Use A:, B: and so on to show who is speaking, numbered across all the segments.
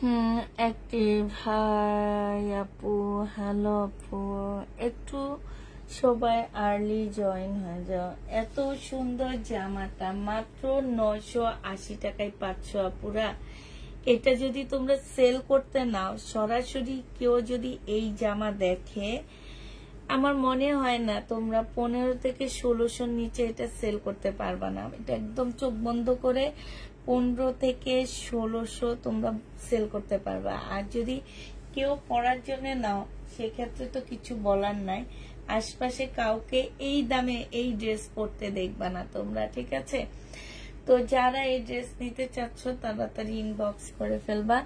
A: Active. High আপু, hello আপু। একটু সবাই আর্লি জয়েন হয়ে যাও। এত সুন্দর জামাটা মাত্র 980 টাকায় পাচ্ছ আপুরা। এটা যদি তোমরা সেল করতে নাও, সরাসরি কেউ যদি এই জামা দেখে, আমার মনে হয় না তোমরা 15 থেকে 1600 নিচে এটা সেল করতে পারবা না। এটা একদম চোখ বন্ধ করে 15 থেকে 1600 তোমরা সেল করতে পারবা। আর যদি কেউ পরার জন্য নাও, সেক্ষেত্রে তো কিছু বলার নাই। আশপাশে কাউকে এই দামে এই ড্রেস পরতে দেখবা না তোমরা, ঠিক আছে? তো যারা এই ড্রেস নিতে চাচ্ছ তাড়াতাড়ি ইনবক্স করে ফেলবা।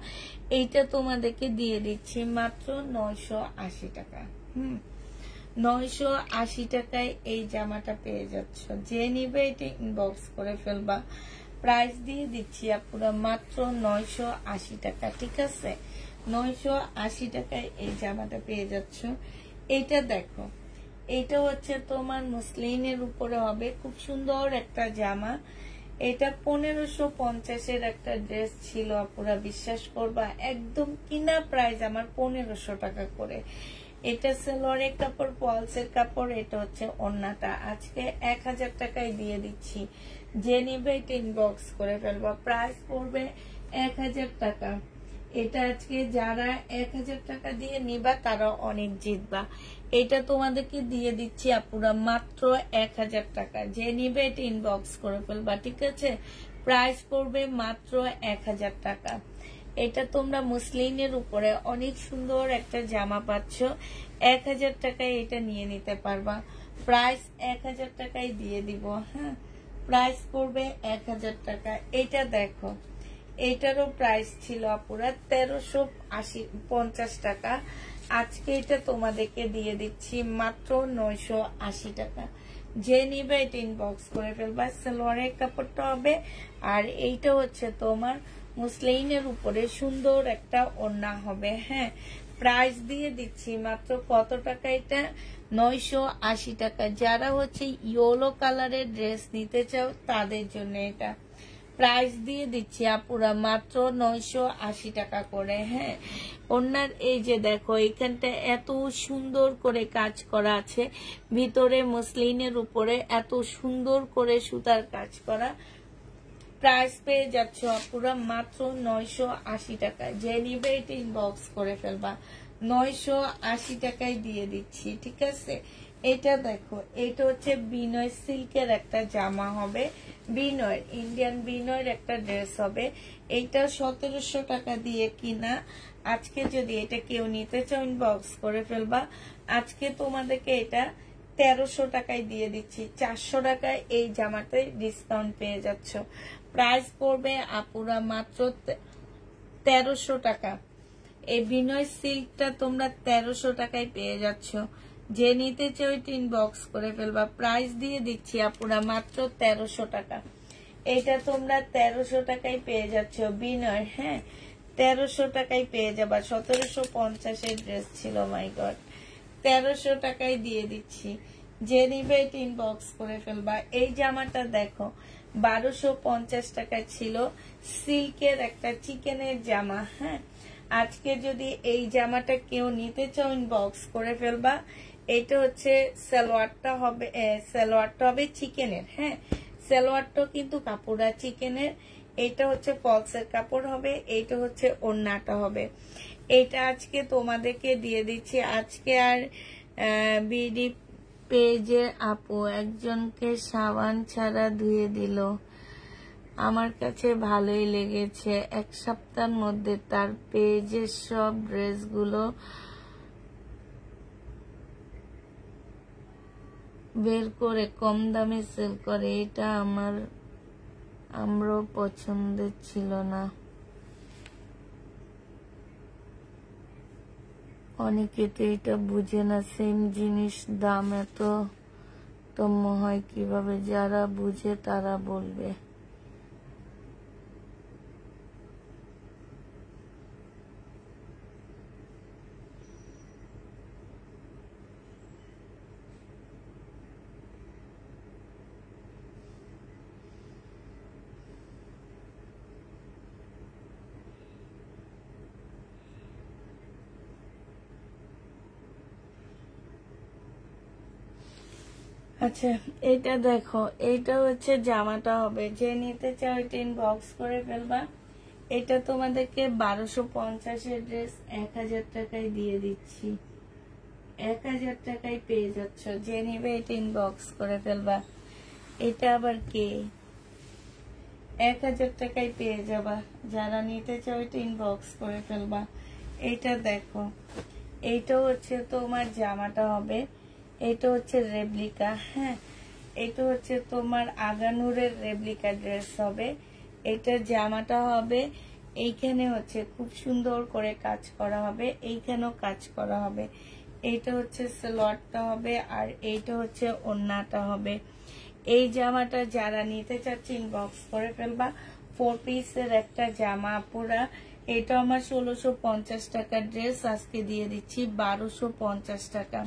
A: এইটা তোমাদেরকে দিয়ে দিচ্ছি মাত্র 980 টাকা। 980 টাকায় এই জামাটা পেয়ে যাচ্ছ। যে নিবে এটা ইনবক্স করে ফেলবা। প্রাইস দিয়ে দিচ্ছি আপুরা মাত্র 980 টাকা, ঠিক আছে? 980 টাকায় এই জামাটা পেয়ে যাচ্ছ। এইটা দেখো, এইটা হচ্ছে তোমার মুসলিনের উপরে হবে, খুব সুন্দর একটা জামা। এটা 1550-এর একটা ড্রেস ছিল আপুরা, বিশ্বাস করবা একদম কিনা প্রাইস আমার 1500 টাকা করে। এটা সালোয়ারের কাপড়, পলসের কাপড়, এটা হচ্ছে ওড়নাটা। আজকে 1000 টাকায় দিয়ে দিচ্ছি। যে নিবে এটা ইনবক্স করে ফেলবা। প্রাইস পড়বে 1000 টাকা। এটা আজকে যারা 1000 টাকা দিয়ে নিবা তারা অনেক জিতবা। এটা তোমাদেরকে দিয়ে দিচ্ছি আপুরা মাত্র 1000 টাকা। যে নিবে এটা ইনবক্স করে ফেলবা, ঠিক আছে? প্রাইস পড়বে মাত্র 1000 টাকা। এটা তোমরা মুসলিনের উপরে অনেক সুন্দর একটা জামা পাচ্ছ। 1000 টাকায় এটা নিয়ে নিতে পারবা। প্রাইস 1000 টাকায় দিয়ে দিব। হ্যাঁ, প্রাইস পড়বে 1000 টাকা। এটা দেখো, এটারও প্রাইস ছিল আপুরা 1350 টাকা। আজকে এটা তোমাদেরকে দিয়ে দিচ্ছি মাত্র 980 টাকা। যে নিবে এটা ইনবক্স করে ফেলবা। সালোয়ারের কাপড়টা হবে, আর এইটা হচ্ছে তোমার মুসলিনের উপরে সুন্দর একটা ওড়না হবে। হ্যাঁ, প্রাইস দিয়ে দিচ্ছি মাত্র কত টাকা? এটা 980 টাকা। যারা হচ্ছে ইয়েলো কালারের ড্রেস নিতে চাও তাদের জন্য এটা প্রাইস দিয়ে দিচ্ছি আপুরা মাত্র 980 টাকা করে। হ্যাঁ, ওনার এই যে দেখো, এখানটা এত সুন্দর করে কাজ করা আছে, ভিতরে মসলিনের উপরে এত সুন্দর করে সুতার কাজ করা। প্রাইস পেয়ে যাচ্ছ আপুরা মাত্র 980 টাকা। যে নিবে এটা ইনবক্স করে ফেলবা। 980 টাকায় দিয়ে দিচ্ছি, ঠিক আছে? এটা দেখো, এটা হচ্ছে বিনয় সিল্কের একটা জামা হবে। বিনয়, ইন্ডিয়ান বিনয়ের একটা ড্রেস হবে। এইটা 1700 টাকা দিয়ে কিনা। আজকে যদি এটা কেউ নিতে চাও ইনবক্স করে ফেলবা। আজকে তোমাদেরকে এটা 1300 টাকায় দিয়ে দিচ্ছি। 400 টাকায় এই জামাটায় ডিসকাউন্ট পেয়ে যাচ্ছ। প্রাইস পড়বে আপুরা মাত্র 1300 টাকা। এই বিনয় সিল্কটা তোমরা 1300 টাকায় পেয়ে যাচ্ছ। যে নিতে চাও ইনবক্স করে ফেলবা। প্রাইস দিয়ে দিচ্ছি আপুরা মাত্র 1300 টাকা। এটা তোমরা 1300 টাকায় পেয়ে যাচ্ছ বিনয়। হ্যাঁ, 1300 টাকায় পেয়ে যাবা। 1750-এর ড্রেস ছিল, মাই গড। 1300 টাকায় দিয়ে দিচ্ছি। যে নিবে ইনবক্স করে ফেলবা। এই জামাটা দেখো, 1250 টাকা ছিল, সিল্কের একটা চিকেনের জামা। হ্যাঁ, আজকে যদি এই জামাটা কেউ নিতে চাও ইনবক্স করে ফেলবা। এটা হচ্ছে সালোয়ারটা হবে চিকেনের। হ্যাঁ, সালোয়ারটা কিন্তু কাপড়া চিকেনের। এটা হচ্ছে ফলসের কাপড় হবে। এইটা হচ্ছে ওড়নাটা হবে। এটা আজকে তোমাদেরকে দিয়ে দিচ্ছি। আজকে আর বিডি পেজে আপু একজনকে সাবান ছাড়া ধুয়ে দিল, আমার কাছে ভালোই লেগেছে। এক সপ্তাহের মধ্যে তার পেজের সব ড্রেসগুলো বের করে কম দামে সেল করে। এটা আমরাও পছন্দের ছিল না। অনেকে তো এটা বুঝে না, সেম জিনিস দাম এত কম হয় কিভাবে? যারা বুঝে তারা বলবে। আচ্ছা এটা দেখো, এইটা হচ্ছে জামাটা হবে, যে নিতে চাও এটা ইনবক্স করে ফেলবা। এটা তোমাদেরকে 1250 ড্রেস 1000 টাকায় দিয়ে দিচ্ছি, 1000 টাকায় পেয়ে যাচ্ছ। যে নিবে এটা ইনবক্স করে ফেলবা। এটা আবার কে, 1000 টাকায় পেয়ে যাবা। যারা নিতে চাও এটা ইনবক্স করে ফেলবা। এইটা দেখো, এইটা হচ্ছে তোমার জামাটা হবে, এটা হচ্ছে রেপ্লিকা। হ্যাঁ, এটা হচ্ছে তোমার আগানুরের রেপ্লিকা ড্রেস হবে। এটা জামাটা হবে, এইখানে হচ্ছে খুব সুন্দর করে কাজ করা হবে, এইখানেও কাজ করা হবে। এইটা হচ্ছে সালোয়ারটা হবে, আর এইটা হচ্ছে ওড়নাটা হবে। এই জামাটা যারা নিতে চাচ্ছে ইনবক্স করে ফেলবা। 4 পিসের একটা জামা পুরা। এটা আমার 1650 টাকার ড্রেস, আজকে দিয়ে দিচ্ছি 1250 টাকা।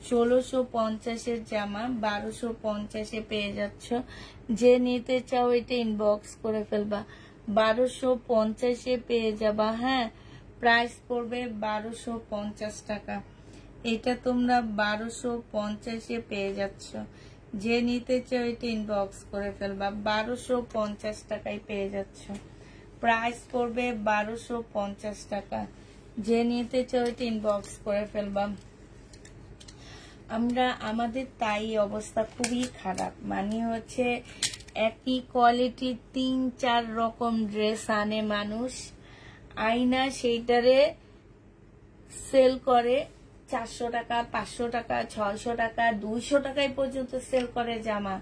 A: 1650-এর জামা 1250-এ পেয়ে যাচ্ছ। যে নিতে চাও এটা ইনবক্স করে ফেলবা। 1250-এ পেয়ে যাবা। হ্যাঁ, প্রাইস পড়বে 1250 টাকা। এটা তোমরা 1250-এ পেয়ে যাচ্ছ। যে নিতে চাও এটা ইনবক্স করে ফেলবা। 1250 টাকায় পেয়ে যাচ্ছ, প্রাইস পড়বে 1250 টাকা। যে নিতে চাও এটা ইনবক্স করে ফেলবা। আমরা আমাদের তাই অবস্থা খুবই খারাপ, মানে হচ্ছে একই কোয়ালিটির 3-4 রকম ড্রেস আনে মানুষ, আইনা সেইটারে সেল করে 400 টাকা, 500 টাকা, 600 টাকা, 200 টাকায় পর্যন্ত সেল করে জামা।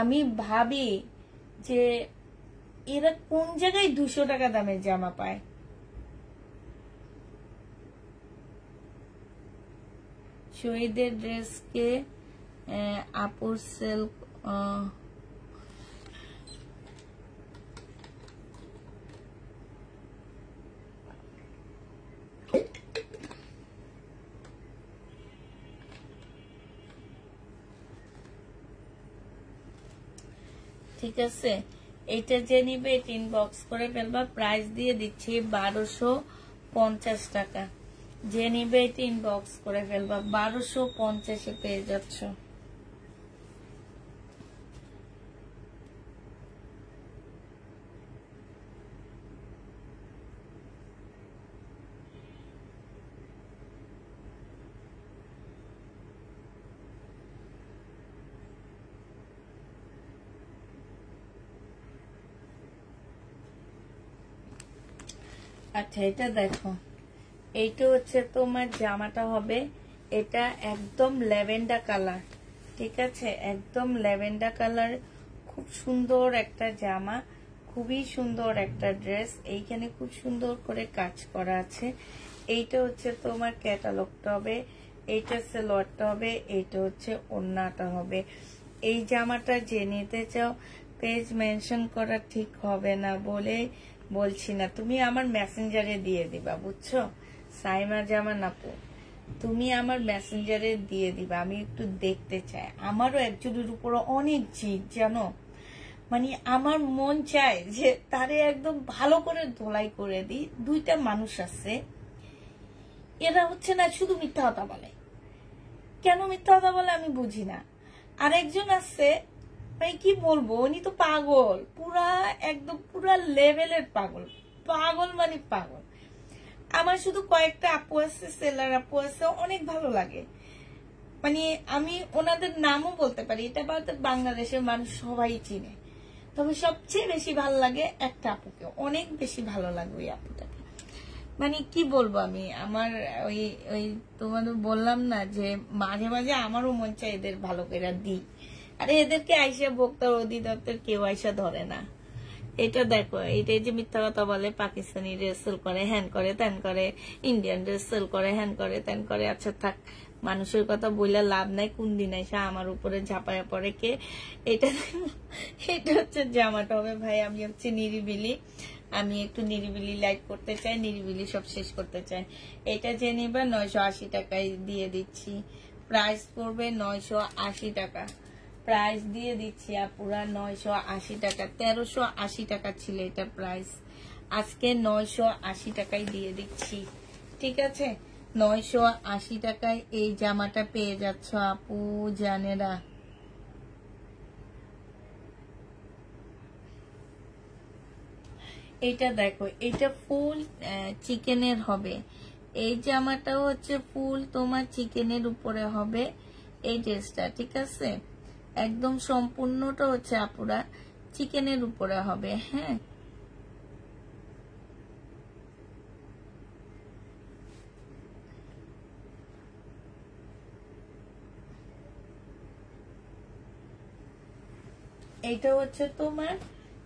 A: আমি ভাবি যে এরা কোন জায়গায় 200 টাকা দামের জামা পায়। শহীদের ড্রেসকে আপুর সেল ঠিক আছে। এটা যে নিবে এটা ইনবক্স করে ফেলবা। প্রাইস দিয়ে দিচ্ছি 1250 টাকা। যে নিবে এটা ইনবক্স করে ফেলবা। 1250-এ পেয়ে যাচ্ছ। আচ্ছা এটা দেখো, এইটা হচ্ছে তোমার জামাটা হবে, এটা একদম ল্যাভেন্ডার কালার। ঠিক আছে, একদম ল্যাভেন্ডার কালার, খুব সুন্দর একটা জামা, খুবই সুন্দর একটা ড্রেস। এইখানে খুব সুন্দর করে কাজ করা আছে। এইটা হচ্ছে তোমার ক্যাটালগটা হবে, এইটা সালোয়ারটা হবে, এইটা হচ্ছে ওড়নাটা হবে। এই জামাটা যে নিতে চাও, পেজ মেনশন করা ঠিক হবে না বলে বলছি না, তুমি আমার মেসেঞ্জারে দিয়ে দিবা, বুঝছো সাইমা জামান আপু, তুমি আমার মেসেঞ্জারে দিয়ে দিবা। আমি একটু দেখতে চাই, আমারও একজনের উপর অনেক জিদ জানো, মানে আমার মন চায় যে তারে একদম ভালো করে ধোলাই করে দিই। দুইটা মানুষ আছে, এরা হচ্ছে না শুধু মিথ্যা কথা বলে। কেন মিথ্যা কথা বলে আমি বুঝি না। আর একজন আছে, ভাই কি বলবো, উনি তো পাগল, পুরা একদম পুরা লেভেলের পাগল, পাগল মানে পাগল। আমার শুধু কয়েকটা আপু আছে, সেলার আপু আছে, অনেক ভালো লাগে, মানে আমি ওনাদের নামও বলতে পারি, এটা বাংলাদেশের মানুষ সবাই চিনে। তবে সবচেয়ে বেশি ভালো লাগে একটা আপুকে, অনেক বেশি ভালো লাগে ওই আপুটাকে। মানে কি বলবো আমি, আমার ওই ওই তোমাদের বললাম না যে মাঝে মাঝে আমারও মন চায় এদের ভালো করে দিই। আরে এদেরকে আইসা ভোক্তার অধিদপ্তর কেউ আইসা ধরে না। এটা দেখো, এটা যে মিথ্যা কথা বলে, পাকিস্তানি ড্রেস সেল করে, হ্যান করে ত্যান করে, ইন্ডিয়ান ড্রেস সেল করে, হ্যান করে ত্যান করে। আচ্ছা থাক, মানুষের কথা বললে লাভ নাই, কোন দিন এসে আমার উপরে ঝাঁপায়া পড়ে কে। এটা এটা হচ্ছে জামাটা হবে ভাই। আমি হচ্ছে নিরিবিলি, আমি একটু নিরিবিলি লাইভ করতে চাই, নিরিবিলি সব শেষ করতে চাই। এটা যে নিবা 980 টাকায় দিয়ে দিচ্ছি, প্রাইস পড়বে 980 টাকা। প্রাইস দিয়ে দিচ্ছি পুরা 980 টাকা। 1380 টাকা ছিল এটা প্রাইস, আজকে 980 টাকায় দিয়ে দিচ্ছি। ঠিক আছে, 980 টাকায় এই জামাটা পেয়ে যাচ্ছ আপু জানেরা। এটা দেখো, এটা ফুল চিকেনের হবে। এই জামাটা হচ্ছে ফুল তোমার চিকেনের উপরে হবে এই ড্রেসটা, ঠিক আছে? একদম সম্পূর্ণটা হচ্ছে আপুরা চিকেনের উপরে হবে। হ্যাঁ, এইটা হচ্ছে তোমার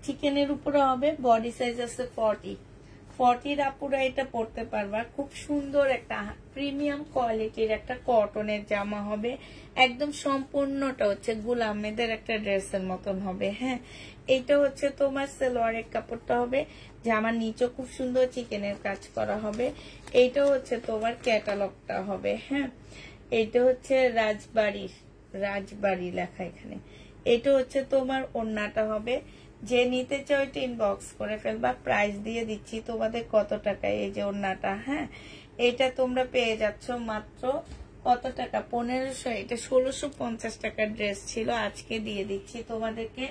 A: চিকেনের উপরে হবে। বডি সাইজ আছে 40 আপুরা এটা পরতে পারবা। খুব সুন্দর একটা প্রিমিয়াম কোয়ালিটির একটা কটনের জামা হবে। একদম সম্পূর্ণটা হচ্ছে গুল আহমেদের একটা ড্রেসের মতন হবে। হ্যাঁ, এইটা হচ্ছে তোমার সালোয়ারের কাপড়টা হবে। জামার নিচে খুব সুন্দর চিকেনের কাজ করা হবে। এইটা হচ্ছে তোমার ক্যাটালগটা হবে। হ্যাঁ, এইটা হচ্ছে রাজবাড়ি লেখা এখানে। এটা হচ্ছে তোমার ওড়নাটা হবে। যে নিতে চাও এটা ইনবক্স করে ফেলবা। প্রাইস দিয়ে দিচ্ছি তোমাদের কত টাকায় এই যে ওড়নাটা। হ্যাঁ, এটা তোমরা পেয়ে যাচ্ছ মাত্র কত টাকা? 1500। এটা 1650 টাকার ড্রেস ছিল, আজকে দিয়ে দিচ্ছি তোমাদেরকে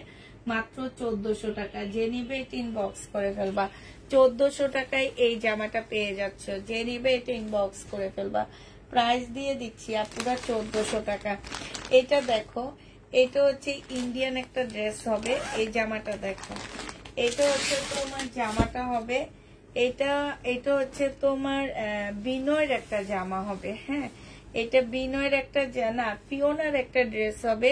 A: মাত্র 1400 টাকা। যে নিবে এটা ইনবক্স করে ফেলবা। 1400 টাকায় এই জামাটা পেয়ে যাচ্ছ। যে নিবে এটা ইনবক্স করে ফেলবা। প্রাইস দিয়ে দিচ্ছি আপুরা 1400 টাকা। এটা দেখো, এটা হচ্ছে ইন্ডিয়ান একটা ড্রেস হবে। এই জামাটা দেখো, এটা হচ্ছে তোমার জামাটা হবে। এটা হচ্ছে তোমার বিনয়ের একটা জামা হবে। হ্যাঁ, এটা বিনয়ের একটা না ফিওনার একটা ড্রেস হবে।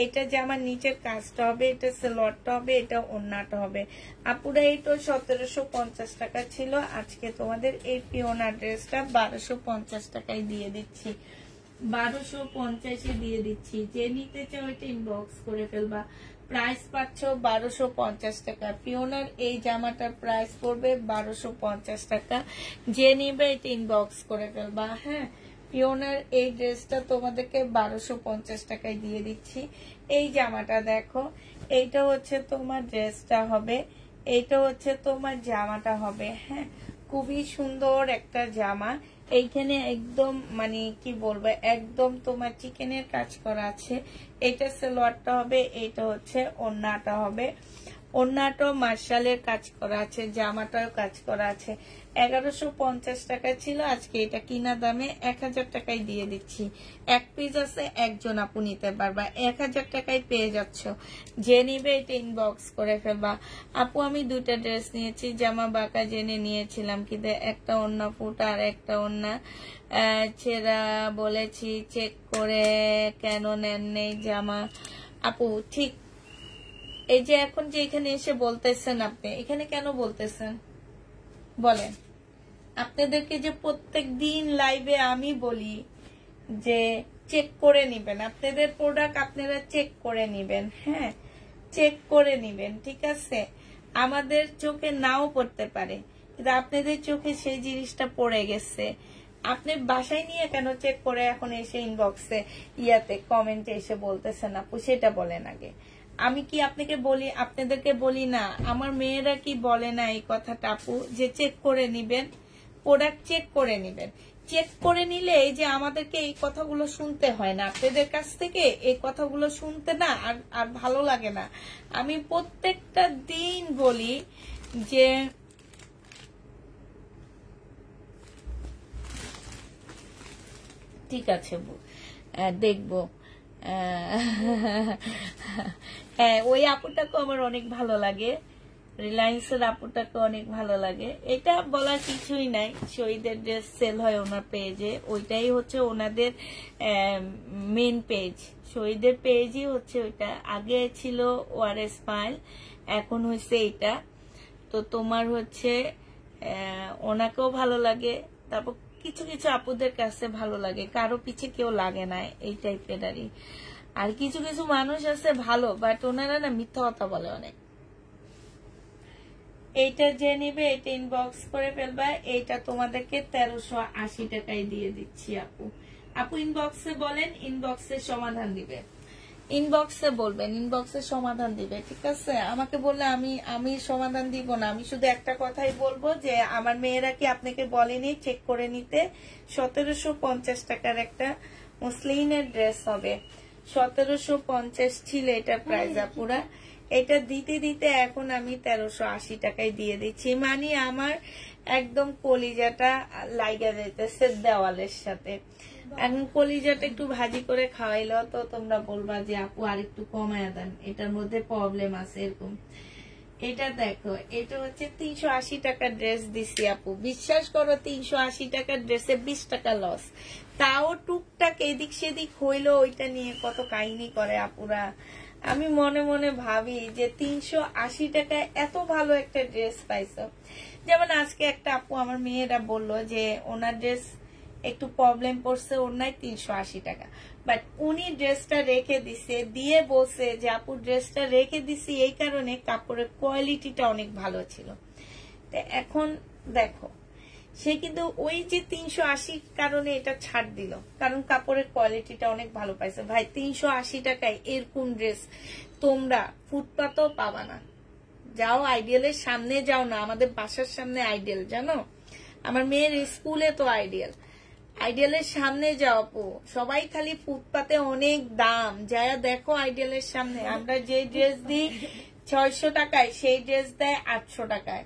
A: এটা জামার নিচের কাজটা হবে, এটা সালোয়ারটা হবে, এটা ওড়নাটা হবে। আপুরা এটা 1750 টাকা ছিল, আজকে তোমাদের এই ফিওনার ড্রেসটা 1250 টাকায় দিয়ে দিচ্ছি। 1250 দিয়ে দিচ্ছি। যে নিতে চাও এটা ইনবক্স করে ফেলবা। প্রাইস পাচ্ছ 1250 টাকা। ফিওনার এই জামাটার প্রাইস পড়বে 1250 টাকা। যে নিবে এটা ইনবক্স করে ফেলবা। হ্যাঁ, ফিওনার এই ড্রেসটা তোমাদেরকে 1250 টাকায় দিয়ে দিচ্ছি। এই জামাটা দেখো, এইটা হচ্ছে তোমার ড্রেসটা হবে, এইটা হচ্ছে তোমার জামাটা হবে। হ্যাঁ, খুবই সুন্দর একটা জামা। এইখানে একদম মানে কি বলবো, একদম তোমার চিকেনের কাজ করা আছে। এটা সালোয়ারটা হবে, এটা হচ্ছে ওড়নাটা হবে। ওড়নাটাও মার্শালের কাজ করা আছে, জামাটাও কাজ করা আছে। 1150 টাকা ছিল, আজকে এটা কিনা দামে 1000 টাকায় দিয়ে দিচ্ছি। এক পিস আছে, একজন আপু নিতে পারবা। 1000 টাকায় পেয়ে যাচ্ছ। যে নিবে এটা ইনবক্স করে ফেলবা। আপু আমি দুইটা ড্রেস নিয়েছি, জামা বাঁকা জেনে নিয়েছিলাম, কিন্তু একটা ওড়না ফুটা আর একটা ওড়না ছেঁড়া। বলেছি চেক করে কেন নেন নেই জামা। আপু ঠিক এই যে এখন যে এখানে এসে বলতেছেন, আপনি এখানে কেন বলতেছেন বলেন? আপনাদেরকে যে প্রত্যেক দিন লাইভে আমি বলি যে চেক করে নিবেন, আপনাদের প্রোডাক্ট আপনারা চেক করে নিবেন। হ্যাঁ, চেক করে নিবেন, ঠিক আছে? আমাদের চোখে নাও পড়তে পারে, কিন্তু আপনাদের চোখে সেই জিনিসটা পড়ে গেছে। আপনি বাসায় নিয়ে কেন চেক করে এখন এসে ইনবক্সে কমেন্টে এসে বলতেছেন আপু? সেটা বলেন আগে। আমি কি আপনাকে বলি, আপনাদেরকে বলি না? আমার মেয়েরা কি বলে না এই কথাটা আপু, যে চেক করে নিবেন, প্রোডাক্ট চেক করে নিবেন? চেক করে নিলে এই যে আমাদেরকে এই কথাগুলো শুনতে হয় না আপনাদের কাছ থেকে, এই কথাগুলো শুনতে না আর ভালো লাগে না। আমি প্রত্যেকটা দিন বলি যে ঠিক আছে দেখবো। হ্যাঁ, ওই আপুটাকে আমার অনেক ভালো লাগে, রিলায়েন্সের আপুটাকে অনেক ভালো লাগে। এটা বলার কিছুই নাই, শহীদের ড্রেস সেল হয় ওনার পেজে, ওইটাই হচ্ছে ওনাদের মেন পেজ। শহীদের পেজই হচ্ছে ওইটা। আগে ছিল ওয়ারে স্মাইল, এখন হয়েছে এইটা। তো তোমার হচ্ছে ওনাকেও ভালো লাগে, তারপর কিছু কিছু আপুদের কাছে ভালো লাগে, কারো পিছে কেউ লাগে না এই টাইপেরই। আর কিছু কিছু মানুষ আছে ভালো, বাট ওনারা না মিথ্যা কথা বলে অনেক। এইটা যে নিবে এটা ইনবক্স করে ফেলবা। এইটা তোমাদেরকে 1380 টাকায় দিয়ে দিচ্ছি আপু। আপু ইনবক্সে বলেন, ইনবক্সে সমাধান দিবে। ইনবক্সে বলবেন, ইনবক্সে সমাধান দিবে, ঠিক আছে? আমাকে বললে আমি সমাধান দিব না। আমি শুধু একটা কথাই বলবো যে আমার মেয়েরা কি আপনাকে বলেনি চেক করে নিতে? 1750 টাকার একটা মুসলিনের ড্রেস হবে, 1750 ছিল এটার প্রাইস আপুরা। এটা দিতে দিতে এখন আমি 1380 টাকায় দিয়ে দিচ্ছি, মানে আমার একদম কলিজাটা লাইগা যাইতেছে দেওয়ালের সাথে। এখন কলিজাটা একটু ভাজি করে খাওয়াইলো তো তোমরা বলবা যে আপু আর একটু কমায় দেন, এটার মধ্যে প্রবলেম আছে এরকম। এটা দেখো, এটা হচ্ছে 380 টাকার ড্রেস দিছি আপু, বিশ্বাস করো 380 টাকার ড্রেসে 20 টাকা লস, তাও টুকটাক এদিক সেদিক হইলো, ওইটা নিয়ে কত কাহিনী করে আপুরা। আমি মনে মনে ভাবি যে 380 টাকায় এত ভালো একটা ড্রেস পাইছো। যেমন আজকে একটা আপু আমার মেয়েরা বললো যে ওনার ড্রেস একটু প্রবলেম পড়ছে, ওর নাই 380 টাকা, বাট উনি ড্রেসটা রেখে দিছে, দিয়ে বলছে যে আপু ড্রেসটা রেখে দিছি এই কারণে কাপড়ের কোয়ালিটিটা অনেক ভালো ছিল। তো এখন দেখো সে কিন্তু ওই যে 380 কারণে এটা ছাড় দিল, কারণ কাপড়ের কোয়ালিটিটা অনেক ভালো পাইছে। ভাই 380 টাকায় এরকম ড্রেস তোমরা ফুটপাতেও পাবা না। যাও আইডিয়ালের সামনে যাও না, আমাদের বাসার সামনে আইডিয়াল, জানো আমার মেয়ের স্কুলে তো আইডিয়ালের সামনে যাও আপু, সবাই খালি ফুটপাতে অনেক দাম, যারা দেখো আইডিয়ালের সামনে আমরা যে ড্রেস দিই 600 টাকায় সেই ড্রেস দেয় 800 টাকায়।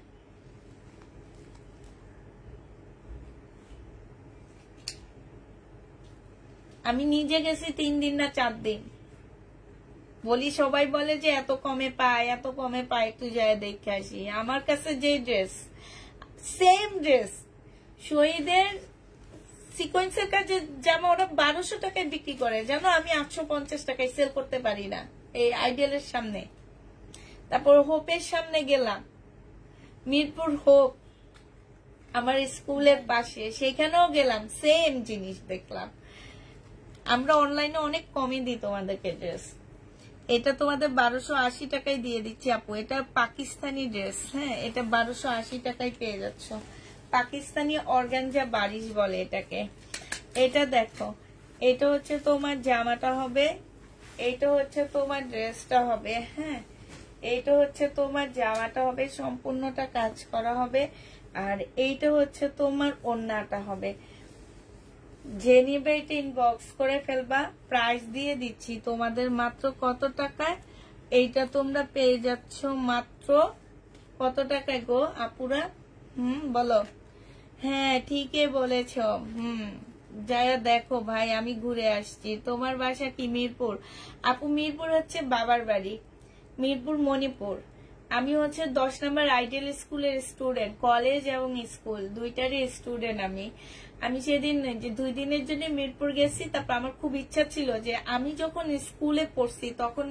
A: আমি নিজে গেছি 3 দিন না 4 দিন, বলি সবাই বলে যে এত কমে পায় এত কমে পায়, একটু যায় দেখে আসি। আমার কাছে যে ড্রেস সেম ড্রেস শহীদের সিকোয়েন্সের কাছে জামা ওরা 1200 টাকায় বিক্রি করে, জানো আমি 850 টাকায় সেল করতে পারি না এই আইডিয়ালের সামনে। তারপর হোপের সামনে গেলাম, মিরপুর হোপ আমার স্কুলের পাশে, সেখানেও গেলাম, সেম জিনিস দেখলাম। আমরা অনলাইনে অনেক কমই দিই তোমাদেরকে ড্রেস। এটা তোমাদের 1280 টাকায় দিয়ে দিচ্ছি আপু, এটা পাকিস্তানি ড্রেস, হ্যাঁ এটা 1280 টাকায় পেয়ে যাচ্ছ, পাকিস্তানি অর্গানজা বারিশ বলে এটাকে। এটা দেখো, এটা হচ্ছে তোমার জামাটা হবে, এটা হচ্ছে তোমার ড্রেসটা হবে, হ্যাঁ এইটা হচ্ছে তোমার জামাটা হবে, সম্পূর্ণটা কাজ করা হবে, আর এইটা হচ্ছে তোমার ওড়নাটা হবে। যে নিবে এটা ইনবক্স করে ফেলবা, প্রাইস দিয়ে দিচ্ছি তোমাদের মাত্র কত টাকায়, এইটা তোমরা পেয়ে যাচ্ছ মাত্র কত টাকায় গো আপুরা? বলো। হ্যাঁ ঠিকই বলেছ। যারা দেখো ভাই আমি ঘুরে আসছি। তোমার বাসা কি মিরপুর? আপু মিরপুর হচ্ছে বাবার বাড়ি, মিরপুর মণিপুর। আমি হচ্ছে 10 নম্বর আইডিয়াল স্কুলের স্টুডেন্ট, কলেজ এবং স্কুল দুইটারই স্টুডেন্ট। আমি সেদিন যে 2 দিনের জন্য মিরপুর গেছি, তারপর আমার খুব ইচ্ছা ছিল যে আমি যখন স্কুলে পড়ছি তখন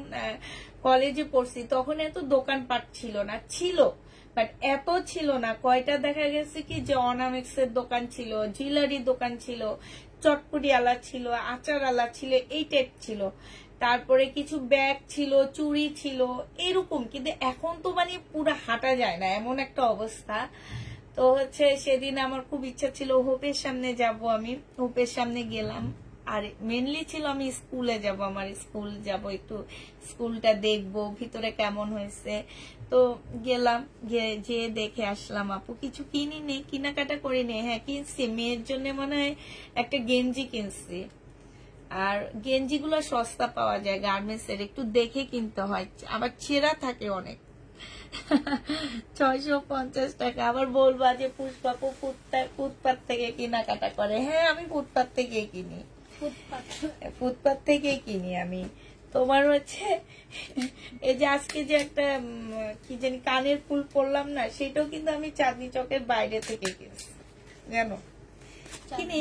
A: কলেজে পড়ছি তখন এত দোকানপাট ছিল না, ছিল বাট এত ছিল না। কয়টা দেখা গেছে কি যে অর্নামেন্টসের দোকান ছিল, জুয়েলারি দোকান ছিল, চটপটি আলা ছিল, আচার আলা ছিল, এই টাইপ ছিল, তারপরে কিছু ব্যাগ ছিল, চুড়ি ছিল এরকম। কিন্তু এখন তো মানে পুরো হাঁটা যায় না এমন একটা অবস্থা। তো হচ্ছে সেদিন আমার খুব ইচ্ছা ছিল হোপের সামনে যাব, আমি হোপের সামনে গেলাম। আর মেনলি ছিল আমি স্কুলে যাব, আমার স্কুল যাব, একটু স্কুলটা দেখবো ভিতরে কেমন হয়েছে। তো গেলাম, যে দেখে আসলাম আপু। কিছু কিনিনি, কেনাকাটা করিনি। হ্যাঁ কিনছি, মেয়ের জন্য মনে হয় একটা গেঞ্জি কিনছি। আর গেঞ্জি গুলো সস্তা পাওয়া যায় গার্মেন্টস এর, একটু দেখে কিনতে হয়, আবার ছেঁড়া থাকে অনেক। 650 টাকা। আবার বলবা যে পুষ্পাপু ফুটপাত থেকে কেনাকাটা করে। হ্যাঁ আমি ফুটপাত থেকে কিনি, ফুটপাত থেকে কিনি আমি। তোমার হচ্ছে এই যে আজকে যে একটা কি জানি কানের ফুল পরলাম না, সেটাও কিন্তু আমি চাঁদনি চকের বাইরে থেকে কিনছি, জানো কিনি।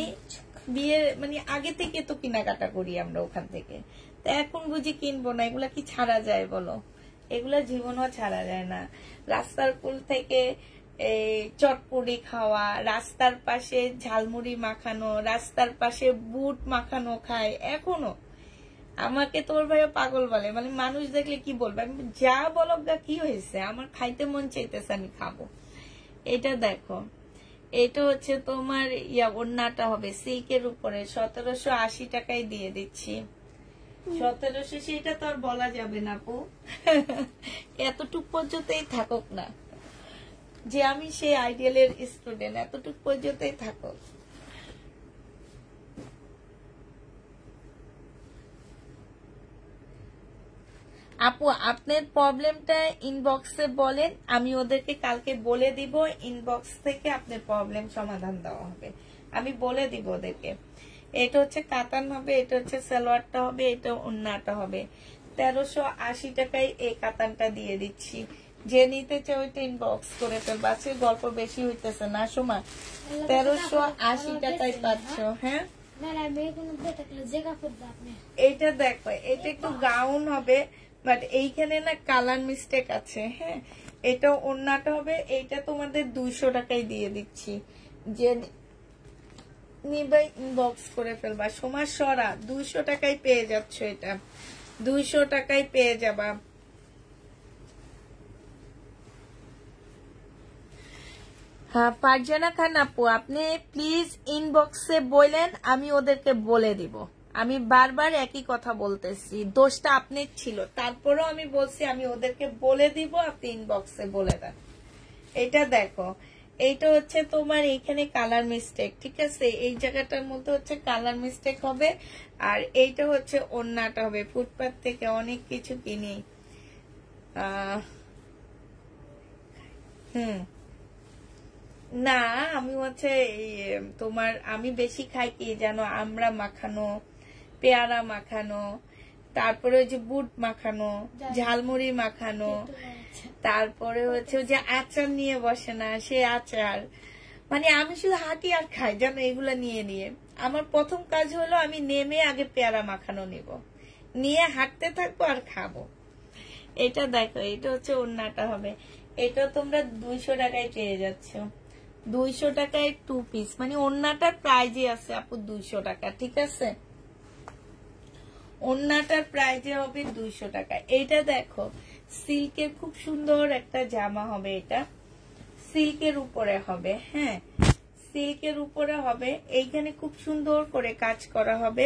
A: বিয়ের মানে আগে থেকে তো কেনাকাটা করি আমরা ওখান থেকে, তো এখন বুঝি কিনবো না। এগুলা কি ছাড়া যায় বলো? এগুলা জীবনও ছাড়া যায় না। রাস্তার কুল থেকে এই চটপটি খাওয়া, রাস্তার পাশে ঝালমুড়ি মাখানো, রাস্তার পাশে বুট মাখানো খায় এখনো। আমাকে তোর ভাইও পাগল বলে, মানে মানুষ দেখলে কি বলবে। আমি যা বলো গা কি হয়েছে, আমার খাইতে মন চাইতেছে, আমি খাবো। এটা দেখো, এটা হচ্ছে তোমার ওড়নাটা হবে সিল্কের উপরে, 1780 টাকায় দিয়ে দিচ্ছি। 1700 সেটা তো আর বলা যাবে না আপু, এতটুক পর্যন্তই থাকুক না যে আমি সেই আইডিয়ালের স্টুডেন্ট, এতটুক পর্যন্তই থাকুক। আপু আপনার প্রবলেমটা ইনবক্সে বলেন, আমি ওদেরকে কালকে বলে দিব, ইনবক্স থেকে আপনার প্রবলেম সমাধান দেওয়া হবে, আমি বলে দিব ওদেরকে। এটা হচ্ছে কাতান হবে, এটা হচ্ছে সালোয়ারটা হবে, এটা ওন্নাটা হবে। 1380 টাকায় এই কাতানটা দিয়ে দিচ্ছি, যে নিতে চাই ওইটা ইনবক্স করে ফেলবা। আজকে গল্প বেশি হইতেছে না সোমা, 1380 টাকায় পাচ্ছ। হ্যাঁ এইটা দেখো, এটা একটু গাউন হবে, বাট এইখানে না কালার মিস্টেক আছে। হ্যাঁ এটা ওন্নাটা হবে, এইটা তোমাদের 200 টাকায় দিয়ে দিচ্ছি, যে নিবে ইনবক্স করে ফেলবা। সোমার সরা 200 টাকায় পেয়ে যাচ্ছ, এটা 200 টাকায় পেয়ে যাবা। হ্যাঁ ফারজানা খান আপু আপনি প্লিজ ইনবক্সে বলেন, আমি ওদেরকে বলে দিব। আমি বারবার একই কথা বলতেছি, দোষটা আপনার ছিল, তারপরেও আমি বলছি আমি ওদেরকে বলে দিব, আপনি ইনবক্সে বলে দেন। এটা দেখো, এইটা হচ্ছে তোমার এইখানে কালার মিস্টেক, ঠিক আছে, এই জায়গাটার মধ্যে হচ্ছে কালার মিস্টেক হবে, আর এইটা হচ্ছে ওন্নাটা হবে। ফুটপাত থেকে অনেক কিছু কিনি। না আমি হচ্ছে তোমার আমি বেশি খাই কি জানো, আমরা মাখানো, পেয়ারা মাখানো, তারপরে ওই যে বুট মাখানো, ঝালমুড়ি মাখানো, তারপরে হচ্ছে যে আচার নিয়ে বসে না সে আচার, মানে আমি শুধু হাঁটি আর খাই জানো এগুলা নিয়ে নিয়ে। আমার প্রথম কাজ হলো আমি নেমে আগে পেয়ারা মাখানো নিব, নিয়ে হাঁটতে থাকবো আর খাবো। এটা দেখো, এটা হচ্ছে ওন্নাটা হবে, এটা তোমরা 200 টাকায় পেয়ে যাচ্ছ, 200 টাকায় 2 পিস, মানে ওন্নাটার প্রাইজে আছে আপু 200 টাকা, ঠিক আছে, ওন্নাটার প্রাইজে হবে 200 টাকা। এইটা দেখো সিল্কের খুব সুন্দর একটা জামা হবে, এটা সিল্কের উপরে হবে। হ্যাঁ সিল্কের উপরে হবে, এইখানে খুব সুন্দর করে কাজ করা হবে,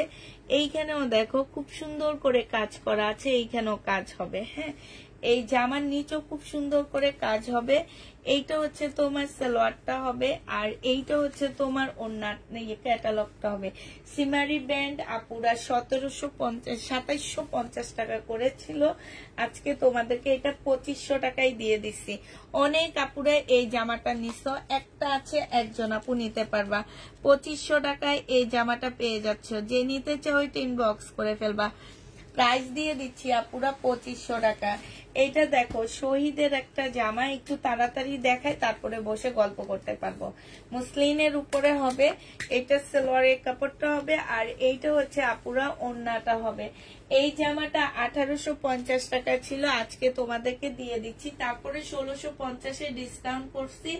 A: এইখানেও দেখো খুব সুন্দর করে কাজ করা আছে, এইখানেও কাজ হবে। হ্যাঁ এই জামার নিচেও খুব সুন্দর করে কাজ হবে। এইটা হচ্ছে তোমার সালোয়ারটা হবে, আর এইটা হচ্ছে তোমার ওন্না ক্যাটালগটা হবে। সিমারি ব্যান্ড আপুরা 2750 টাকা করেছিল, আজকে তোমাদেরকে এটা 2500 টাকায় দিয়ে দিচ্ছি। অনেক আপুরা এই জামাটা নিছ, একটা আছে একজন আপু নিতে পারবা, 2500 টাকায় এই জামাটা পেয়ে যাচ্ছ, যে নিতে চাও ওইটা ইনবক্স করে ফেলবা। প্রাইস দিয়ে দিচ্ছি আপুরা 2500 টাকা। এইটা দেখো শহীদের একটা জামা, একটু তাড়াতাড়ি দেখায় তারপরে বসে গল্প করতে পারবো। মুসলিনের উপরে হবে, এটা সালোয়ারের কাপড়টা হবে, আর এইটা হচ্ছে আপুরা ওন্নাটা হবে। এই জামাটা 1850 টাকা ছিল, আজকে তোমাদেরকে দিয়ে দিচ্ছি, তারপরে 1650 ডিসকাউন্ট করছি,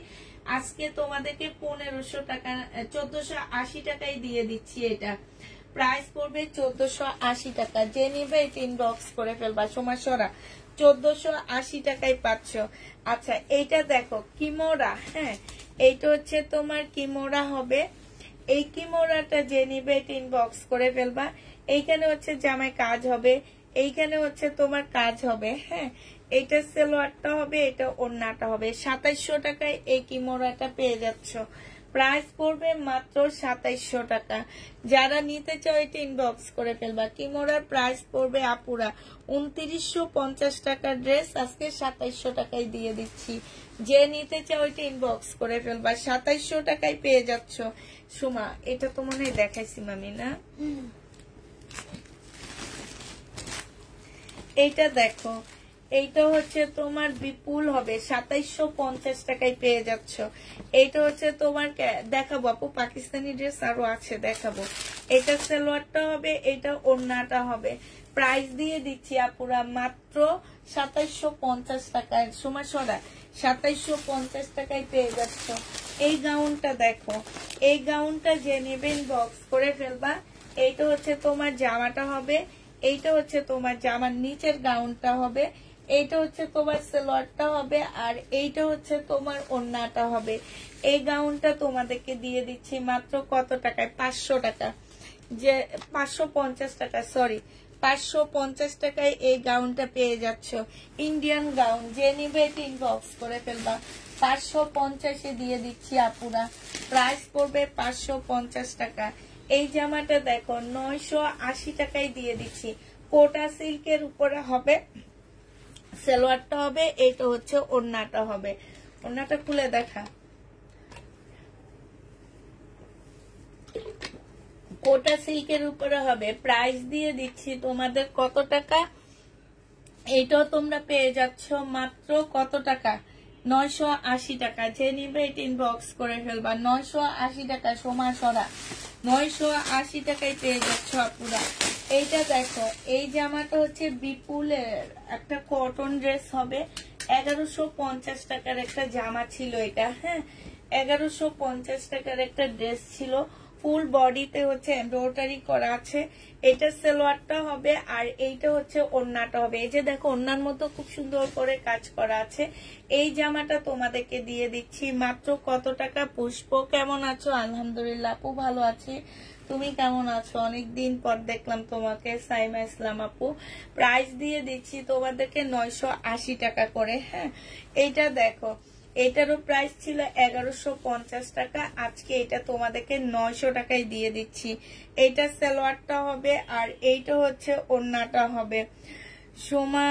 A: আজকে তোমাদেরকে 1500 টাকা 1480 টাকায় দিয়ে দিচ্ছি। এটা প্রাইস পড়বে 1480 টাকা, যে নিবে এটা ইনবক্স করে ফেলবা। সমাসরা 1480 টাকায় পাচ্ছ। আচ্ছা এইটা দেখো কিমোরা, হ্যাঁ এইটা হচ্ছে তোমার কিমোরা হবে, এই কিমোরাটা যে নিবে এটা ইনবক্স করে ফেলবা। এইখানে হচ্ছে জামায় কাজ হবে, এইখানে হচ্ছে তোমার কাজ হবে। হ্যাঁ এইটা সালোয়ারটা হবে, এটা ওন্নাটা হবে। 2700 টাকায় এই কিমোরাটা পেয়ে যাচ্ছ, প্রাইস পড়বে মাত্র 2700 টাকা। যারা নিতে চাও এটা ইনবক্স করে ফেলবা। কিমোরার প্রাইস পড়বে আপুরা 2950 টাকার ড্রেস আজকে 2700 টাকায় দিয়ে দিচ্ছি, যে নিতে চাও এটা ইনবক্স করে ফেলবা। 2700 টাকায় পেয়ে যাচ্ছ। সুমা এটা তো মনে হয় দেখাইছি মামি না, এইটা দেখো, এইটা হচ্ছে তোমার বিপুল হবে, 2750 টাকায় পেয়ে যাচ্ছ। এইটা হচ্ছে তোমার দেখাবো আপু, পাকিস্তানি ড্রেস আরো আছে দেখাবো। এটা সালোয়ারটা হবে, এটা ওন্নাটা হবে। প্রাইস দিয়ে দিচ্ছি আপুরা মাত্র 2750 টাকায়। সময় সরা 2750 টাকায় পেয়ে যাচ্ছ। এই গাউনটা দেখো, এই গাউনটা যে নেবেন বক্স করে ফেলবা। এইটা হচ্ছে তোমার জামাটা হবে, এইটা হচ্ছে তোমার জামার নিচের গাউনটা হবে, এইটা হচ্ছে তোমার সালোয়ারটা হবে, আর এইটা হচ্ছে তোমার ওন্নাটা হবে। এই গাউনটা তোমাদেরকে দিয়ে দিচ্ছি মাত্র কত টাকায়? 500 টাকা, যে 550 টাকা, সরি 550 টাকায় এই গাউনটা পেয়ে যাচ্ছ। ইন্ডিয়ান গাউন, যে নিবে এটা ইনবক্স করে ফেলবা। 550 দিয়ে দিচ্ছি আপুরা, প্রাইস পড়বে 550 টাকা। এই জামাটা দেখো 980 টাকায় দিয়ে দিচ্ছি, কোটা সিল্কের উপরে হবে, সালোয়ারটা হবে, এইটা হচ্ছে ওড়নাটা হবে। ওড়নাটা খুলে দেখা, কোটা সিল্কের উপরে হবে। প্রাইস দিয়ে দিচ্ছি তোমাদের কত টাকা, এইটাও তোমরা পেয়ে যাচ্ছ মাত্র কত টাকা, 980 টাকা। যে নিবে এটা ইনবক্স করে ফেলবা, 980 টাকা সমাসরা, 980 টাকায় পেয়ে যাচ্ছ আপুরা। এইটা দেখো, এই জামাটা হচ্ছে বিপুলের একটা কটন ড্রেস হবে, 1150 টাকার একটা জামা ছিল এটা, হ্যাঁ 1150 টাকার একটা ড্রেস ছিল। ফুল বডিতে হচ্ছে এমব্রয়ডারি করা আছে। এটা সালোয়ারটা হবে আর এইটা হচ্ছে ওড়নাটা হবে। এই যে দেখো ওড়নার মতো খুব সুন্দর করে কাজ করা আছে। এই জামাটা তোমাদেরকে দিয়ে দিচ্ছি মাত্র কত টাকা। পুষ্প কেমন আছো? আলহামদুলিল্লাহ আপু ভালো আছি, তুমি কেমন আছো? অনেকদিন পর দেখলাম তোমাকে। সাইমা ইসলাম আপু, প্রাইস দিয়ে দিচ্ছি তোমাদেরকে 980 টাকা করে। হ্যাঁ এইটা দেখো, এটারও প্রাইস ছিল 1150 টাকা, আজকে এটা তোমাদেরকে 900 টাকায় দিয়ে দিচ্ছি। এইটা সালোয়ারটা হবে আর এইটা হচ্ছে ওড়নাটা হবে। সোমা